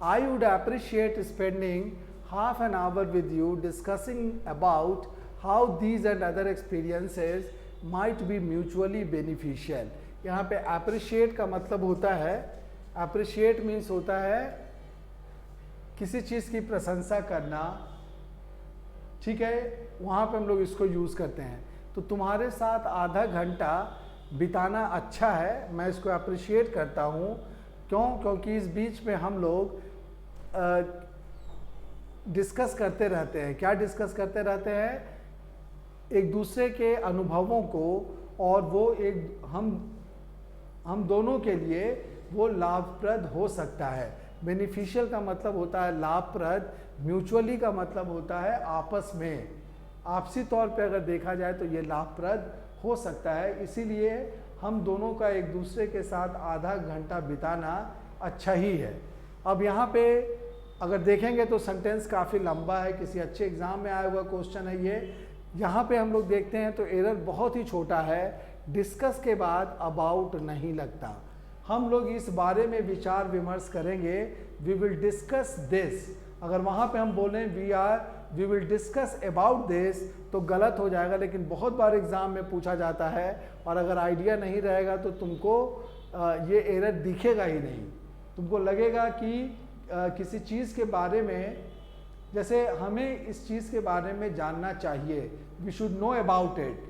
Speaker 1: I would appreciate spending half an hour with you discussing about how these and other experiences might be mutually beneficial। यहाँ पे appreciate का मतलब होता है, appreciate means होता है किसी चीज़ की प्रशंसा करना। ठीक है, वहाँ पे हम लोग इसको यूज़ करते हैं। तो तुम्हारे साथ आधा घंटा बिताना अच्छा है, मैं इसको अप्रिशिएट करता हूँ। क्यों? क्योंकि इस बीच में हम लोग डिस्कस करते रहते हैं। क्या डिस्कस करते रहते हैं? एक दूसरे के अनुभवों को, और वो एक हम दोनों के लिए वो लाभप्रद हो सकता है। बेनिफिशियल का मतलब होता है लाभप्रद, म्यूचुअली का मतलब होता है आपस में, आपसी तौर पे अगर देखा जाए तो ये लाभप्रद हो सकता है। इसीलिए हम दोनों का एक दूसरे के साथ आधा घंटा बिताना अच्छा ही है। अब यहाँ पे अगर देखेंगे तो सेंटेंस काफ़ी लंबा है, किसी अच्छे एग्जाम में आया हुआ क्वेश्चन है ये। यहाँ पे हम लोग देखते हैं तो एरर बहुत ही छोटा है, डिस्कस के बाद अबाउट नहीं लगता। हम लोग इस बारे में विचार विमर्श करेंगे, वी विल डिस्कस दिस। अगर वहाँ पे हम बोलें we will discuss about this तो गलत हो जाएगा, लेकिन बहुत बार एग्जाम में पूछा जाता है, और अगर आइडिया नहीं रहेगा तो तुमको ये एरर दिखेगा ही नहीं। तुमको लगेगा कि किसी चीज़ के बारे में, जैसे हमें इस चीज़ के बारे में जानना चाहिए, we should know about it.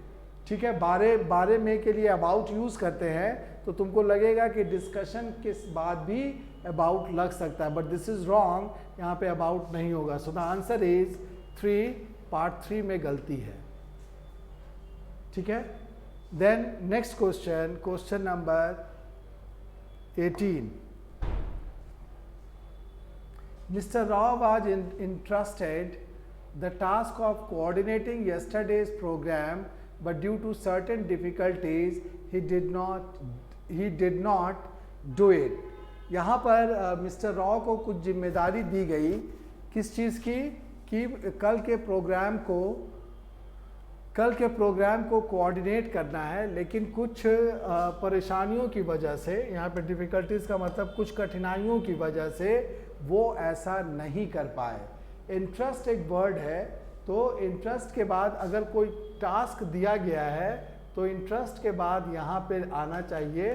Speaker 1: ठीक है, बारे में के लिए अबाउट यूज़ करते हैं तो तुमको लगेगा कि डिस्कशन के बाद भी अबाउट लग सकता है, बट दिस इज़ रॉन्ग, यहाँ पे अबाउट नहीं होगा। So the answer is 3, part 3 में गलती है। ठीक है, then next question, question number 18। Mr. Rao was entrusted the task of coordinating yesterday's program, but due to certain difficulties, he did not do it. यहाँ पर mister raw को कुछ जिम्मेदारी दी गई, किस चीज़ की? कि कल के प्रोग्राम को कोऑर्डिनेट करना है, लेकिन कुछ परेशानियों की वजह से, यहाँ पे डिफ़िकल्टीज़ का मतलब कुछ कठिनाइयों की वजह से वो ऐसा नहीं कर पाए। इंटरेस्ट एक वर्ड है, तो इंटरेस्ट के बाद अगर कोई टास्क दिया गया है तो इंटरेस्ट के बाद यहाँ पे आना चाहिए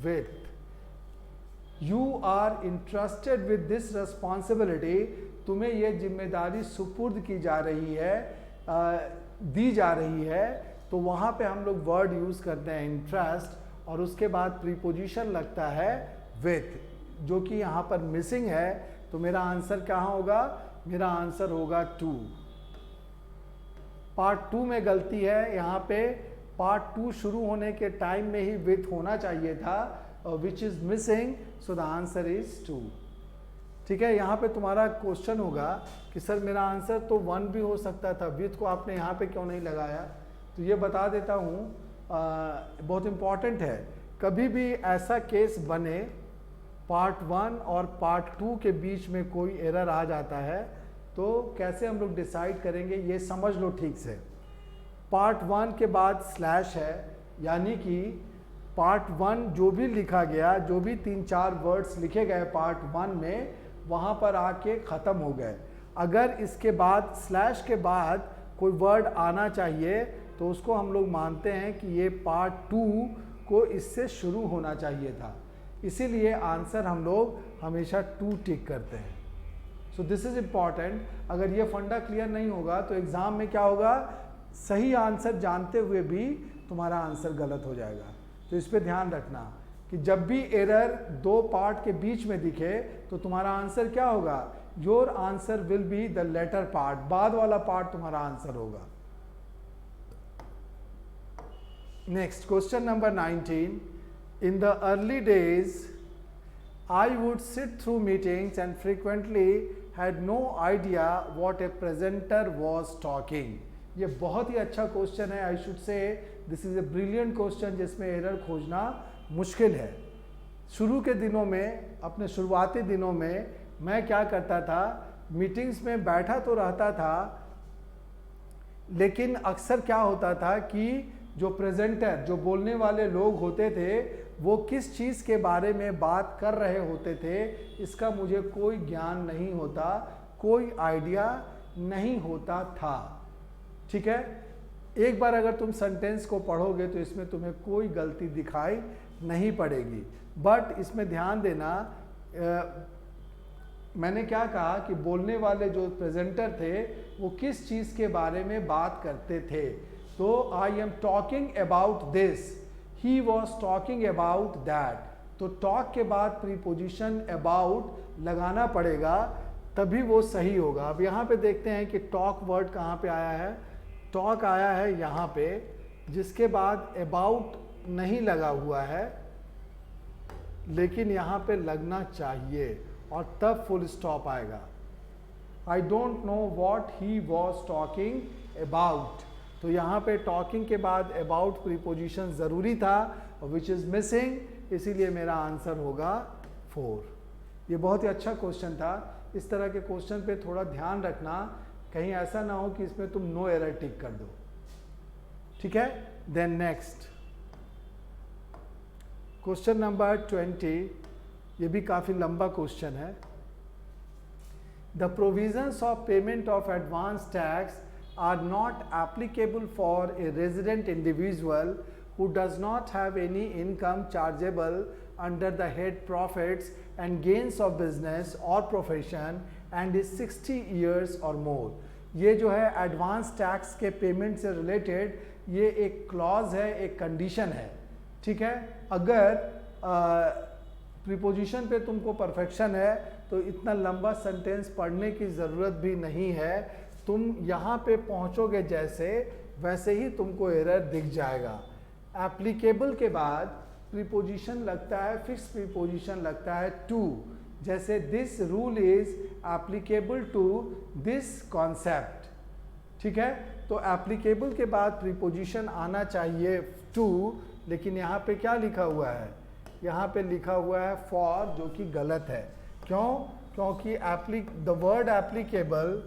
Speaker 1: with. You are interested with this responsibility, तुम्हें ये जिम्मेदारी सुपुर्द की जा रही है, दी जा रही है, तो वहाँ पे हम लोग वर्ड यूज़ करते हैं इंटरेस्ट, और उसके बाद प्रीपोजिशन लगता है विथ, जो कि यहाँ पर मिसिंग है। तो मेरा आंसर कहाँ होगा? मेरा आंसर होगा 2। पार्ट 2 में गलती है, यहाँ पे पार्ट 2 शुरू होने के टाइम में ही विथ होना चाहिए था, which is missing, so the answer is 2। ठीक है, यहाँ पे तुम्हारा क्वेश्चन होगा कि सर मेरा आंसर तो 1 भी हो सकता था, विथ को आपने यहाँ पे क्यों नहीं लगाया? तो ये बता देता हूँ, बहुत इम्पॉर्टेंट है। कभी भी ऐसा केस बने पार्ट 1 और पार्ट 2 के बीच में कोई एरर आ जाता है, तो कैसे हम लोग डिसाइड करेंगे, ये समझ लो ठीक से। पार्ट 1 के बाद स्लैश है, यानी कि पार्ट 1 जो भी लिखा गया, जो भी 3-4 वर्ड्स लिखे गए पार्ट 1 में, वहाँ पर आके ख़त्म हो गए। अगर इसके बाद स्लैश के बाद कोई वर्ड आना चाहिए तो उसको हम लोग मानते हैं कि ये पार्ट 2 को इससे शुरू होना चाहिए था। इसीलिए आंसर हम लोग हमेशा 2 टिक करते हैं। So this is important. अगर ये फंडा क्लियर नहीं होगा तो एग्जाम में क्या होगा, सही आंसर जानते हुए भी तुम्हारा आंसर गलत हो जाएगा। तो इस पर ध्यान रखना कि जब भी एरर 2 पार्ट के बीच में दिखे तो तुम्हारा आंसर क्या होगा, your answer will be the letter part, बाद वाला पार्ट तुम्हारा आंसर होगा। Next question number 19। In the early days I would sit through meetings and frequently had no idea what a presenter was talking। ये बहुत ही अच्छा question है। I should say this is a brilliant question जिसमें error खोजना मुश्किल है। शुरू के दिनों में, अपने शुरुआती दिनों में मैं क्या करता था, मीटिंग्स में बैठा तो रहता था, लेकिन अक्सर क्या होता था कि जो प्रेजेंटर, जो बोलने वाले लोग होते थे, वो किस चीज़ के बारे में बात कर रहे होते थे इसका मुझे कोई ज्ञान नहीं होता, कोई आइडिया नहीं होता था। ठीक है, एक बार अगर तुम सेंटेंस को पढ़ोगे तो इसमें तुम्हें कोई गलती दिखाई नहीं पड़ेगी। बट इसमें ध्यान देना, मैंने क्या कहा कि बोलने वाले जो प्रेजेंटर थे वो किस चीज़ के बारे में बात करते थे। तो I am talking about this, he was talking about that. तो टॉक के बाद प्रीपोजिशन अबाउट लगाना पड़ेगा, तभी वो सही होगा। अब यहाँ पे देखते हैं कि टॉक वर्ड कहाँ पे आया है। टॉक आया है यहाँ पे, जिसके बाद अबाउट नहीं लगा हुआ है, लेकिन यहाँ पे लगना चाहिए और तब फुल स्टॉप आएगा। I don't know what he was talking about. तो यहाँ पे टॉकिंग के बाद अबाउट प्रीपोजिशन ज़रूरी था, विच इज़ मिसिंग, इसीलिए मेरा आंसर होगा 4। ये बहुत ही अच्छा क्वेश्चन था। इस तरह के क्वेश्चन पे थोड़ा ध्यान रखना, कहीं ऐसा ना हो कि इसमें तुम नो एरर टिक कर दो। ठीक है, देन नेक्स्ट क्वेश्चन नंबर 20। ये भी काफ़ी लंबा क्वेश्चन है। The provisions of payment of advance tax are not applicable for a resident individual who does not have any income chargeable under the head profits and gains of business or profession and is 60 years or more। ये जो है advance tax के payment से related ये एक clause है, एक condition है। ठीक है, अगर प्रीपोजिशन पे तुमको परफेक्शन है तो इतना लंबा सेंटेंस पढ़ने की ज़रूरत भी नहीं है। तुम यहाँ पे पहुँचोगे जैसे, वैसे ही तुमको एरर दिख जाएगा। एप्लीकेबल के बाद प्रीपोजिशन लगता है, फिक्स प्रीपोजिशन लगता है टू। जैसे this rule is applicable to this concept. ठीक है, तो एप्लीकेबल के बाद प्रीपोजिशन आना चाहिए टू, लेकिन यहाँ पे क्या लिखा हुआ है, यहाँ पे लिखा हुआ है फॉर, जो कि गलत है। क्यों? क्योंकि the word applicable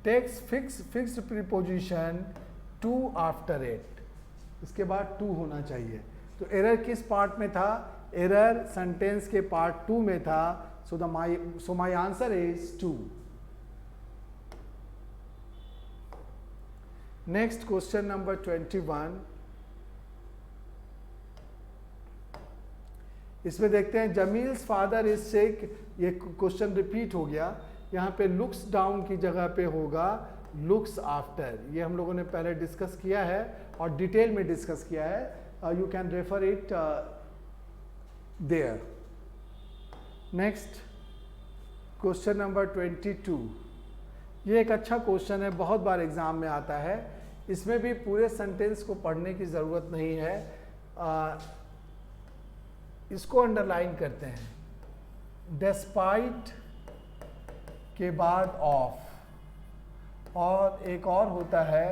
Speaker 1: takes fixed preposition to after it, इसके बाद टू होना चाहिए। तो एरर किस पार्ट में था? एरर सेंटेंस के पार्ट 2 में था। So my answer is 2। Next question number 21। इसमें देखते हैं जमील्स फादर इज सिक। ये क्वेश्चन रिपीट हो गया। यहाँ पे लुक्स डाउन की जगह पे होगा लुक्स आफ्टर। ये हम लोगों ने पहले डिस्कस किया है और डिटेल में डिस्कस किया है। You can refer it there. Next question number 22। ये एक अच्छा क्वेश्चन है, बहुत बार एग्जाम में आता है। इसमें भी पूरे सेंटेंस को पढ़ने की ज़रूरत नहीं है, इसको अंडरलाइन करते हैं। डेस्पाइट के बाद ऑफ, और एक और होता है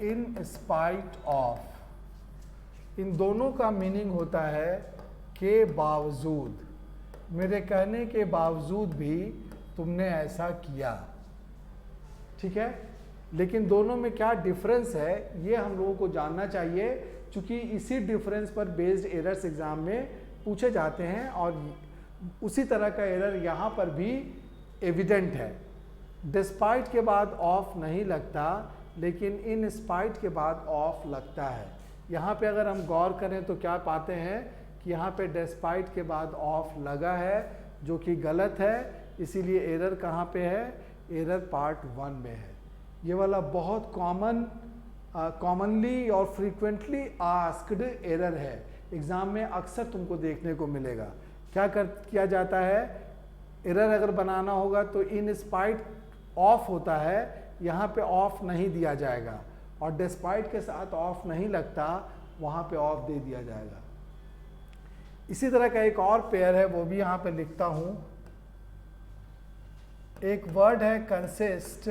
Speaker 1: इन स्पाइट ऑफ। इन दोनों का मीनिंग होता है के बावजूद, मेरे कहने के बावजूद भी तुमने ऐसा किया। ठीक है, लेकिन दोनों में क्या डिफरेंस है ये हम लोगों को जानना चाहिए, क्योंकि इसी डिफरेंस पर बेस्ड एरर्स एग्जाम में पूछे जाते हैं और उसी तरह का एरर यहाँ पर भी एविडेंट है। डिस्पाइट के बाद ऑफ नहीं लगता, लेकिन इन स्पाइट के बाद ऑफ लगता है। यहाँ पे अगर हम गौर करें तो क्या पाते हैं कि यहाँ पे डिस्पाइट के बाद ऑफ लगा है, जो कि गलत है। इसीलिए एरर कहाँ पे है? एरर पार्ट 1 में है। ये वाला बहुत कॉमनली और फ्रीक्वेंटली आस्क्ड एरर है, एग्ज़ाम में अक्सर तुमको देखने को मिलेगा। किया जाता है, एरर अगर बनाना होगा तो इन स्पाइट ऑफ होता है, यहाँ पे ऑफ नहीं दिया जाएगा, और डिस्पाइट के साथ ऑफ नहीं लगता, वहाँ पे ऑफ दे दिया जाएगा। इसी तरह का एक और पेयर है, वो भी यहाँ पे लिखता हूँ। एक वर्ड है कंसिस्ट,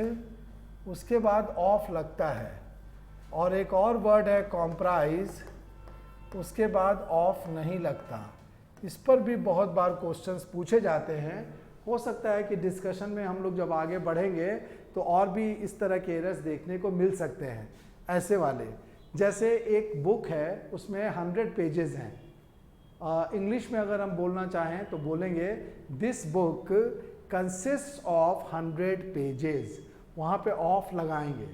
Speaker 1: उसके बाद ऑफ लगता है, और एक और वर्ड है कॉम्प्राइज, उसके बाद ऑफ नहीं लगता। इस पर भी बहुत बार क्वेश्चंस पूछे जाते हैं। हो सकता है कि डिस्कशन में हम लोग जब आगे बढ़ेंगे तो और भी इस तरह के एरर्स देखने को मिल सकते हैं, ऐसे वाले। जैसे एक बुक है, उसमें 100 पेजेस हैं। इंग्लिश में अगर हम बोलना चाहें तो बोलेंगे this book consist of 100 pages, वहाँ पे ऑफ लगाएंगे।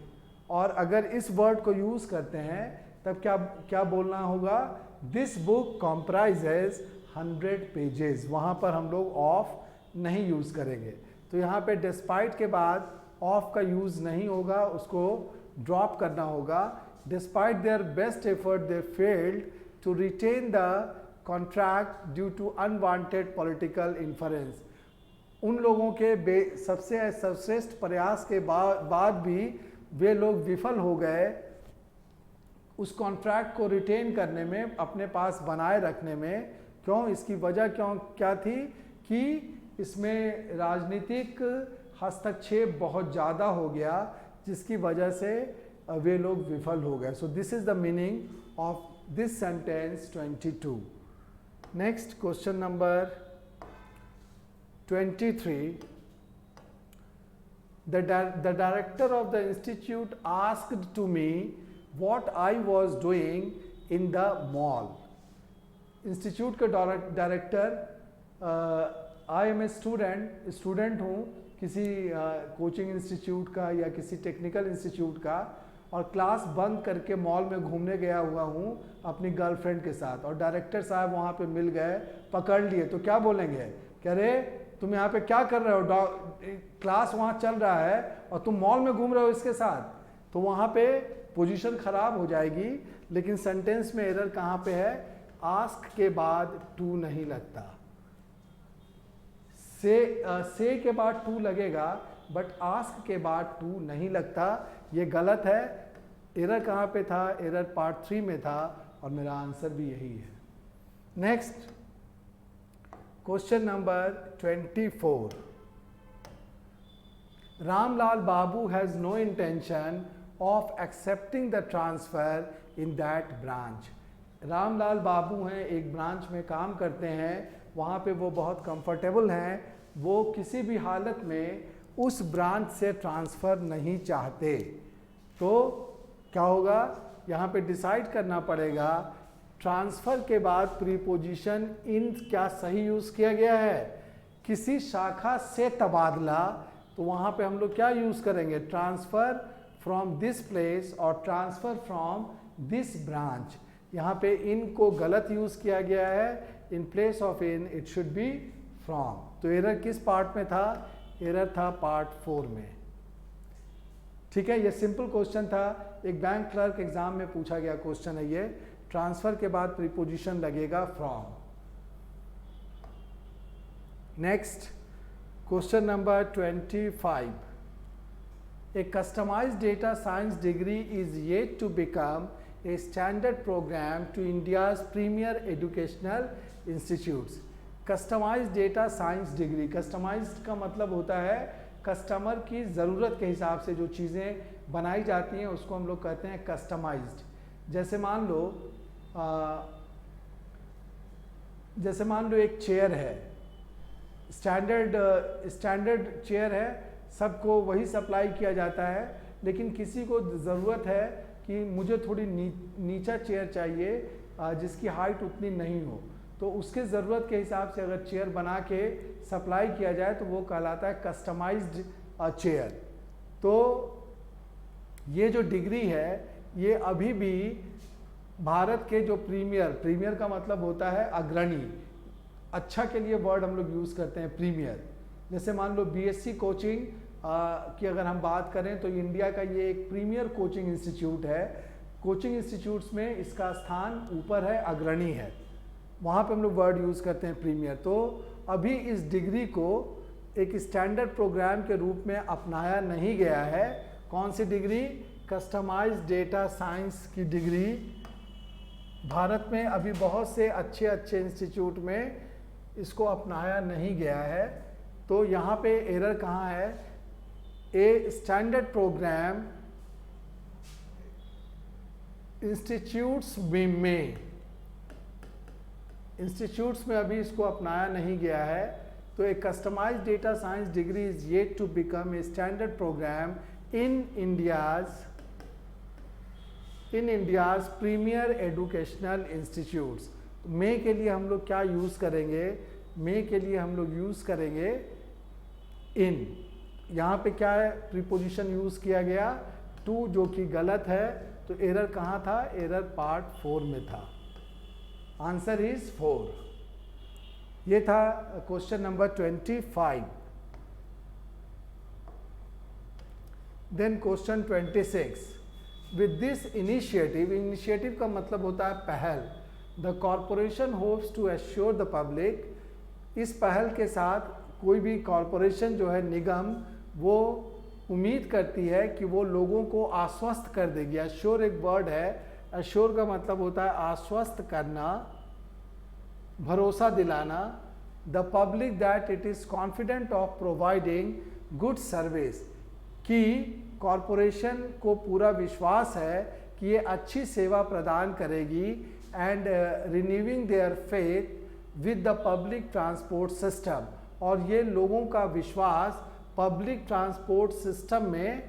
Speaker 1: और अगर इस वर्ड को यूज़ करते हैं तब क्या बोलना होगा? दिस बुक कॉम्प्राइजेज 100 पेजेस, वहाँ पर हम लोग ऑफ नहीं यूज़ करेंगे। तो यहाँ पे डिस्पाइट के बाद ऑफ का यूज़ नहीं होगा, उसको ड्रॉप करना होगा। Despite their best effort they failed to retain the contract due to unwanted political influence. उन लोगों के सबसे सर्वश्रेष्ठ प्रयास के बाद भी वे लोग विफल हो गए उस कॉन्ट्रैक्ट को रिटेन करने में, अपने पास बनाए रखने में। क्यों? इसकी वजह क्या थी कि इसमें राजनीतिक हस्तक्षेप बहुत ज़्यादा हो गया, जिसकी वजह से वे लोग विफल हो गए। सो this is the meaning of this sentence 22। Next question number 23. The director of the institute asked to me what I was doing in the mall. Institute का director, I am a student हूँ किसी coaching institute का या किसी technical institute का, और class बंद करके मॉल में घूमने गया हुआ हूँ अपनी गर्लफ्रेंड के साथ, और डायरेक्टर साहब वहाँ पे मिल गए, पकड़ लिए। तो क्या बोलेंगे? कह रहे तुम यहाँ पे क्या कर रहे हो? क्लास वहाँ चल रहा है और तुम मॉल में घूम रहे हो इसके साथ। तो वहाँ पे पोजीशन खराब हो जाएगी। लेकिन सेंटेंस में एरर कहाँ पे है? आस्क के बाद टू नहीं लगता। से के बाद टू लगेगा, बट आस्क के बाद टू नहीं लगता। ये गलत है। एरर कहाँ पे था? एरर पार्ट 3 में था, और मेरा आंसर भी यही है। Next question number 24. Ramlal Babu has no intention of accepting the transfer in that branch. Ramlal babu हैं, एक ब्रांच में काम करते हैं, वहाँ पे वो बहुत कंफर्टेबल हैं, वो किसी भी हालत में उस ब्रांच से ट्रांसफ़र नहीं चाहते। तो क्या होगा? यहाँ पे डिसाइड करना पड़ेगा ट्रांसफ़र के बाद प्रीपोजिशन इन क्या सही यूज़ किया गया है? किसी शाखा से तबादला, तो वहाँ पे हम लोग क्या यूज़ करेंगे? ट्रांसफ़र फ्रॉम दिस प्लेस और ट्रांसफ़र फ्रॉम दिस ब्रांच। यहाँ पे इन को गलत यूज़ किया गया है। In place of in it should B from. तो एरर किस पार्ट में था? एरर था पार्ट 4 में। ठीक है, ये सिंपल क्वेश्चन था, एक बैंक क्लर्क एग्जाम में पूछा गया क्वेश्चन है ये। ट्रांसफर के बाद प्रीपोजिशन लगेगा from. Next question number 25. A customized data science degree is yet to become a standard program to India's premier educational institutes. Customised data science degree, customised का मतलब होता है कस्टमर की ज़रूरत के हिसाब से जो चीज़ें बनाई जाती हैं उसको हम लोग कहते हैं कस्टमाइज्ड। जैसे मान लो एक चेयर है, स्टैंडर्ड चेयर है, सबको वही सप्लाई किया जाता है, लेकिन किसी को ज़रूरत है कि मुझे थोड़ी नीचा चेयर चाहिए जिसकी हाइट उतनी नहीं हो, तो उसके ज़रूरत के हिसाब से अगर चेयर बना के सप्लाई किया जाए तो वो कहलाता है कस्टमाइज्ड चेयर। तो ये जो डिग्री है ये अभी भी भारत के जो प्रीमियर, प्रीमियर का मतलब होता है अग्रणी, अच्छा के लिए वर्ड हम लोग यूज़ करते हैं प्रीमियर। जैसे मान लो बीएससी कोचिंग की अगर हम बात करें तो इंडिया का ये एक प्रीमियर कोचिंग इंस्टीट्यूट है। कोचिंग इंस्टीट्यूट्स में इसका स्थान ऊपर है, अग्रणी है, वहाँ पे हम लोग वर्ड यूज़ करते हैं प्रीमियर। तो अभी इस डिग्री को एक स्टैंडर्ड प्रोग्राम के रूप में अपनाया नहीं गया है। कौन सी डिग्री? कस्टमाइज्ड डेटा साइंस की डिग्री। भारत में अभी बहुत से अच्छे अच्छे इंस्टीट्यूट में इसको अपनाया नहीं गया है। तो यहाँ पे एरर कहाँ है? ए स्टैंडर्ड प्रोग्राम इंस्टीट्यूट्स में अभी इसको अपनाया नहीं गया है। तो एक customized data science degree is yet to become a standard programme in India's premier educational institutes. मे के लिए हम लोग क्या यूज़ करेंगे? मे के लिए हम लोग यूज़ करेंगे इन। यहाँ पे क्या है? प्रीपोजिशन यूज़ किया गया टू, जो कि गलत है। तो एरर कहाँ था? एरर पार्ट 4 में था। Answer is 4। ये था question number 25। Then question 26। With this initiative, initiative का मतलब होता है पहल, the corporation hopes to assure the public. इस पहल के साथ कोई भी कॉरपोरेशन जो है, निगम, वो उम्मीद करती है कि वो लोगों को आश्वस्त कर देगी। एश्योर एक वर्ड है, एश्योर का मतलब होता है आश्वस्त करना, भरोसा दिलाना। The public that it is confident of providing good service, कि कॉरपोरेशन को पूरा विश्वास है कि ये अच्छी सेवा प्रदान करेगी। And renewing their faith with the public transport system, और ये लोगों का विश्वास पब्लिक ट्रांसपोर्ट सिस्टम में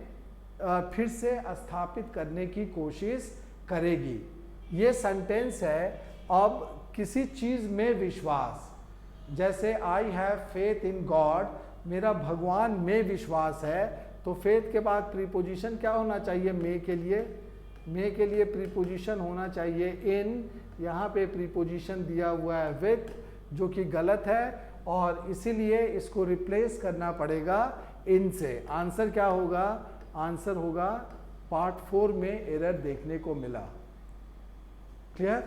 Speaker 1: फिर से स्थापित करने की कोशिश करेगी। ये सेंटेंस है। अब किसी चीज़ में विश्वास, जैसे I have faith in God, मेरा भगवान में विश्वास है। तो फेथ के बाद प्रीपोजिशन क्या होना चाहिए? मे के लिए, मे के लिए प्रीपोजिशन होना चाहिए इन। यहाँ पे प्रीपोजिशन दिया हुआ है विथ, जो कि गलत है, और इसीलिए इसको रिप्लेस करना पड़ेगा इन से। आंसर क्या होगा? आंसर होगा पार्ट 4 में एरर देखने को मिला। Clear?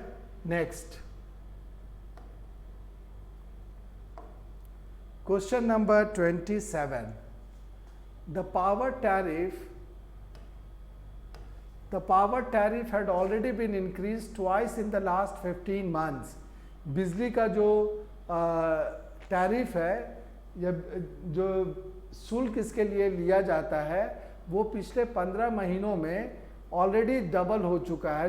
Speaker 1: Next question number 27। The power tariff had already been increased twice in the last 15 months. बिजली का जो टैरिफ है, या जो शुल्क इसके लिए लिया जाता है, वो पिछले 15 महीनों में ऑलरेडी डबल हो चुका है,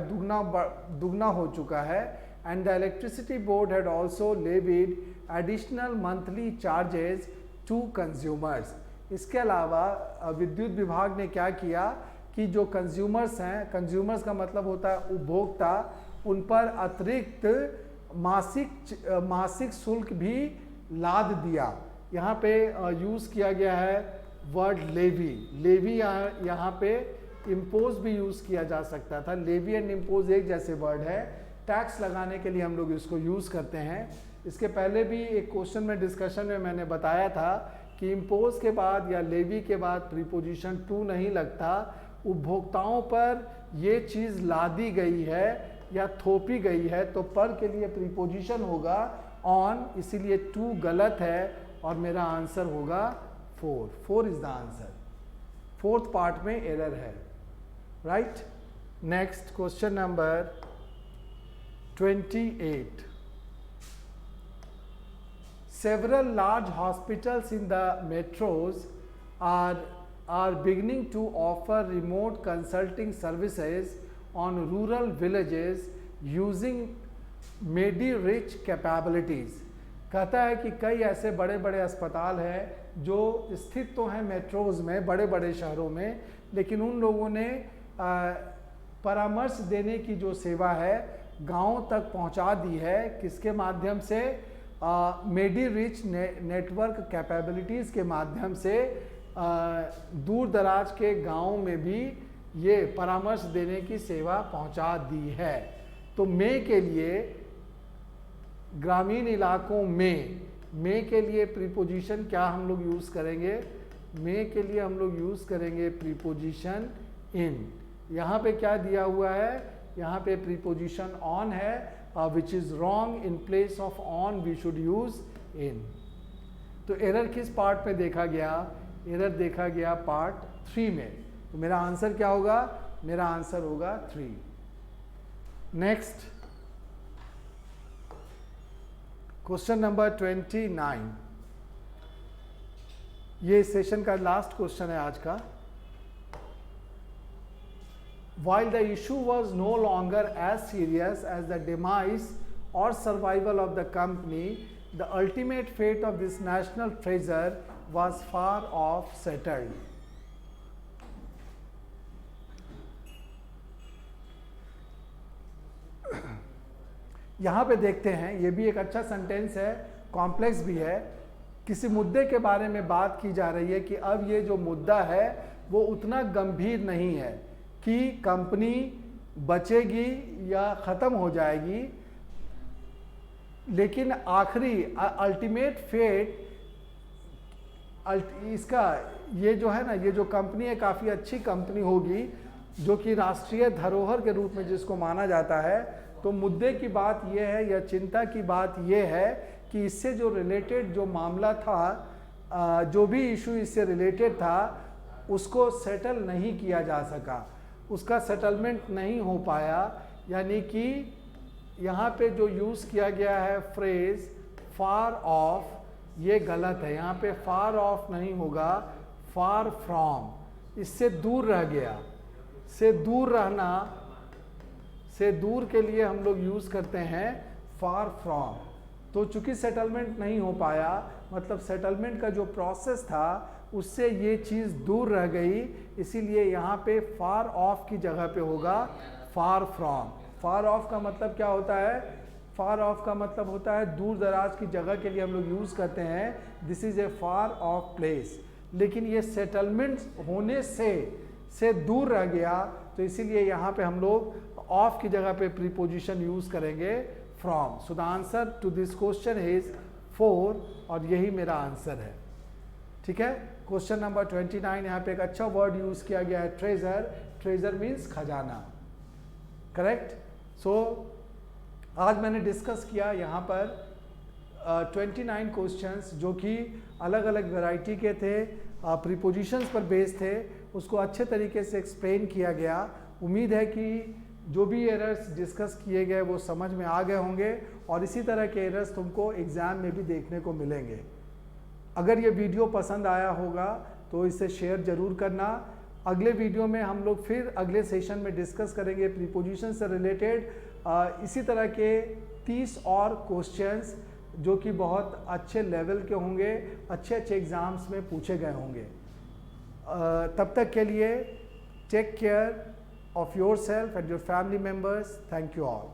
Speaker 1: दुगना हो चुका है। And the electricity board had also levied additional monthly charges to consumers. इसके अलावा विद्युत विभाग ने क्या किया कि जो कंज्यूमर्स हैं, कंज्यूमर्स का मतलब होता है उपभोक्ता, उन पर अतिरिक्त मासिक शुल्क भी लाद दिया। यहाँ पे यूज़ किया गया है वर्ड लेवी। लेवी यहाँ पे इम्पोज भी यूज़ किया जा सकता था। लेवी एंड इम्पोज एक जैसे वर्ड है। टैक्स लगाने के लिए हम लोग इसको यूज़ करते हैं। इसके पहले भी एक क्वेश्चन में डिस्कशन में मैंने बताया था कि इम्पोज के बाद या लेवी के बाद प्रीपोजिशन टू नहीं लगता। उपभोक्ताओं पर ये चीज़ लादी गई है या थोपी गई है, तो पर के लिए प्रीपोजिशन होगा ऑन, इसीलिए टू गलत है और मेरा आंसर होगा 4। 4 is the answer. 4th part में एरर है। Right? Next question number 28। Several large hospitals in the metros are beginning to offer remote consulting services on rural villages using MediRich capabilities। कहता है कि कई ऐसे बड़े बड़े अस्पताल हैं जो स्थित तो हैं मेट्रोज़ में, बड़े बड़े शहरों में, लेकिन उन लोगों ने परामर्श देने की जो सेवा है गाँव तक पहुँचा दी है। किसके माध्यम से? मेडिरिच नेटवर्क कैपेबिलिटीज़ के माध्यम से दूर दराज के गाँव में भी ये परामर्श देने की सेवा पहुंचा दी है। तो में के लिए ग्रामीण इलाकों में के लिए प्रीपोजिशन क्या हम लोग यूज़ करेंगे? में के लिए हम लोग यूज़ करेंगे प्रीपोजिशन इन। यहाँ पे क्या दिया हुआ है? यहाँ पे प्रीपोजिशन ऑन है, which is wrong. In place of on we should use in. तो एरर किस पार्ट में देखा गया? एरर देखा गया पार्ट 3 में। तो मेरा आंसर क्या होगा? मेरा आंसर होगा 3। Next question number 29। ये सेशन का लास्ट क्वेश्चन है आज का। While the issue was no longer as serious as the demise or survival of the company, the ultimate fate of this national treasure was far off settled. यहाँ पे देखते हैं, ये भी एक अच्छा सेंटेंस है, कॉम्प्लेक्स भी है। किसी मुद्दे के बारे में बात की जा रही है कि अब ये जो मुद्दा है वो उतना गंभीर नहीं है कि कंपनी बचेगी या ख़त्म हो जाएगी, लेकिन आखिरी अल्टीमेट फेट इसका ये जो है ना, ये जो कंपनी है काफ़ी अच्छी कंपनी होगी जो कि राष्ट्रीय धरोहर के रूप में जिसको माना जाता है। तो मुद्दे की बात यह है या चिंता की बात यह है कि इससे जो रिलेटेड जो मामला था, जो भी इशू इससे रिलेटेड था, उसको सेटल नहीं किया जा सका, उसका सेटलमेंट नहीं हो पाया। यानी कि यहाँ पे जो यूज़ किया गया है फ्रेज फार ऑफ, ये गलत है। यहाँ पे फार ऑफ नहीं होगा, फार फ्रॉम। इससे दूर रह गया, से दूर रहना, से दूर के लिए हम लोग यूज़ करते हैं फार फ्रॉम। तो चूंकि सेटलमेंट नहीं हो पाया, मतलब सेटलमेंट का जो प्रोसेस था उससे ये चीज़ दूर रह गई, इसीलिए यहाँ पे फार ऑफ की जगह पे होगा फार फ्रॉम। फार ऑफ का मतलब क्या होता है? फार ऑफ का मतलब होता है दूर दराज की जगह के लिए हम लोग यूज़ करते हैं, this is a far of place. लेकिन ये सेटलमेंट होने से दूर रह गया, तो इसीलिए यहाँ पे हम लोग ऑफ की जगह पे प्रीपोजिशन यूज़ करेंगे from. So the answer to this question is 4 और यही मेरा आंसर है। ठीक है। क्वेश्चन नंबर 29, यहाँ पे एक अच्छा वर्ड यूज़ किया गया है ट्रेजर। ट्रेजर मीन्स खजाना, करेक्ट। सो आज मैंने डिस्कस किया यहाँ पर 29 क्वेश्चंस जो कि अलग अलग वैरायटी के थे, प्रीपोजिशंस पर बेस्ड थे, उसको अच्छे तरीके से एक्सप्लेन किया गया। उम्मीद है कि जो भी एरर्स डिस्कस किए गए वो समझ में आ गए होंगे और इसी तरह के एरर्स तुमको एग्ज़ाम में भी देखने को मिलेंगे। अगर ये वीडियो पसंद आया होगा तो इसे शेयर ज़रूर करना। अगले वीडियो में हम लोग फिर अगले सेशन में डिस्कस करेंगे प्रीपोजिशन से रिलेटेड इसी तरह के 30 और क्वेश्चंस जो कि बहुत अच्छे लेवल के होंगे, अच्छे एग्ज़ाम्स में पूछे गए होंगे। तब तक के लिए take care of yourself and your family members. Thank you all.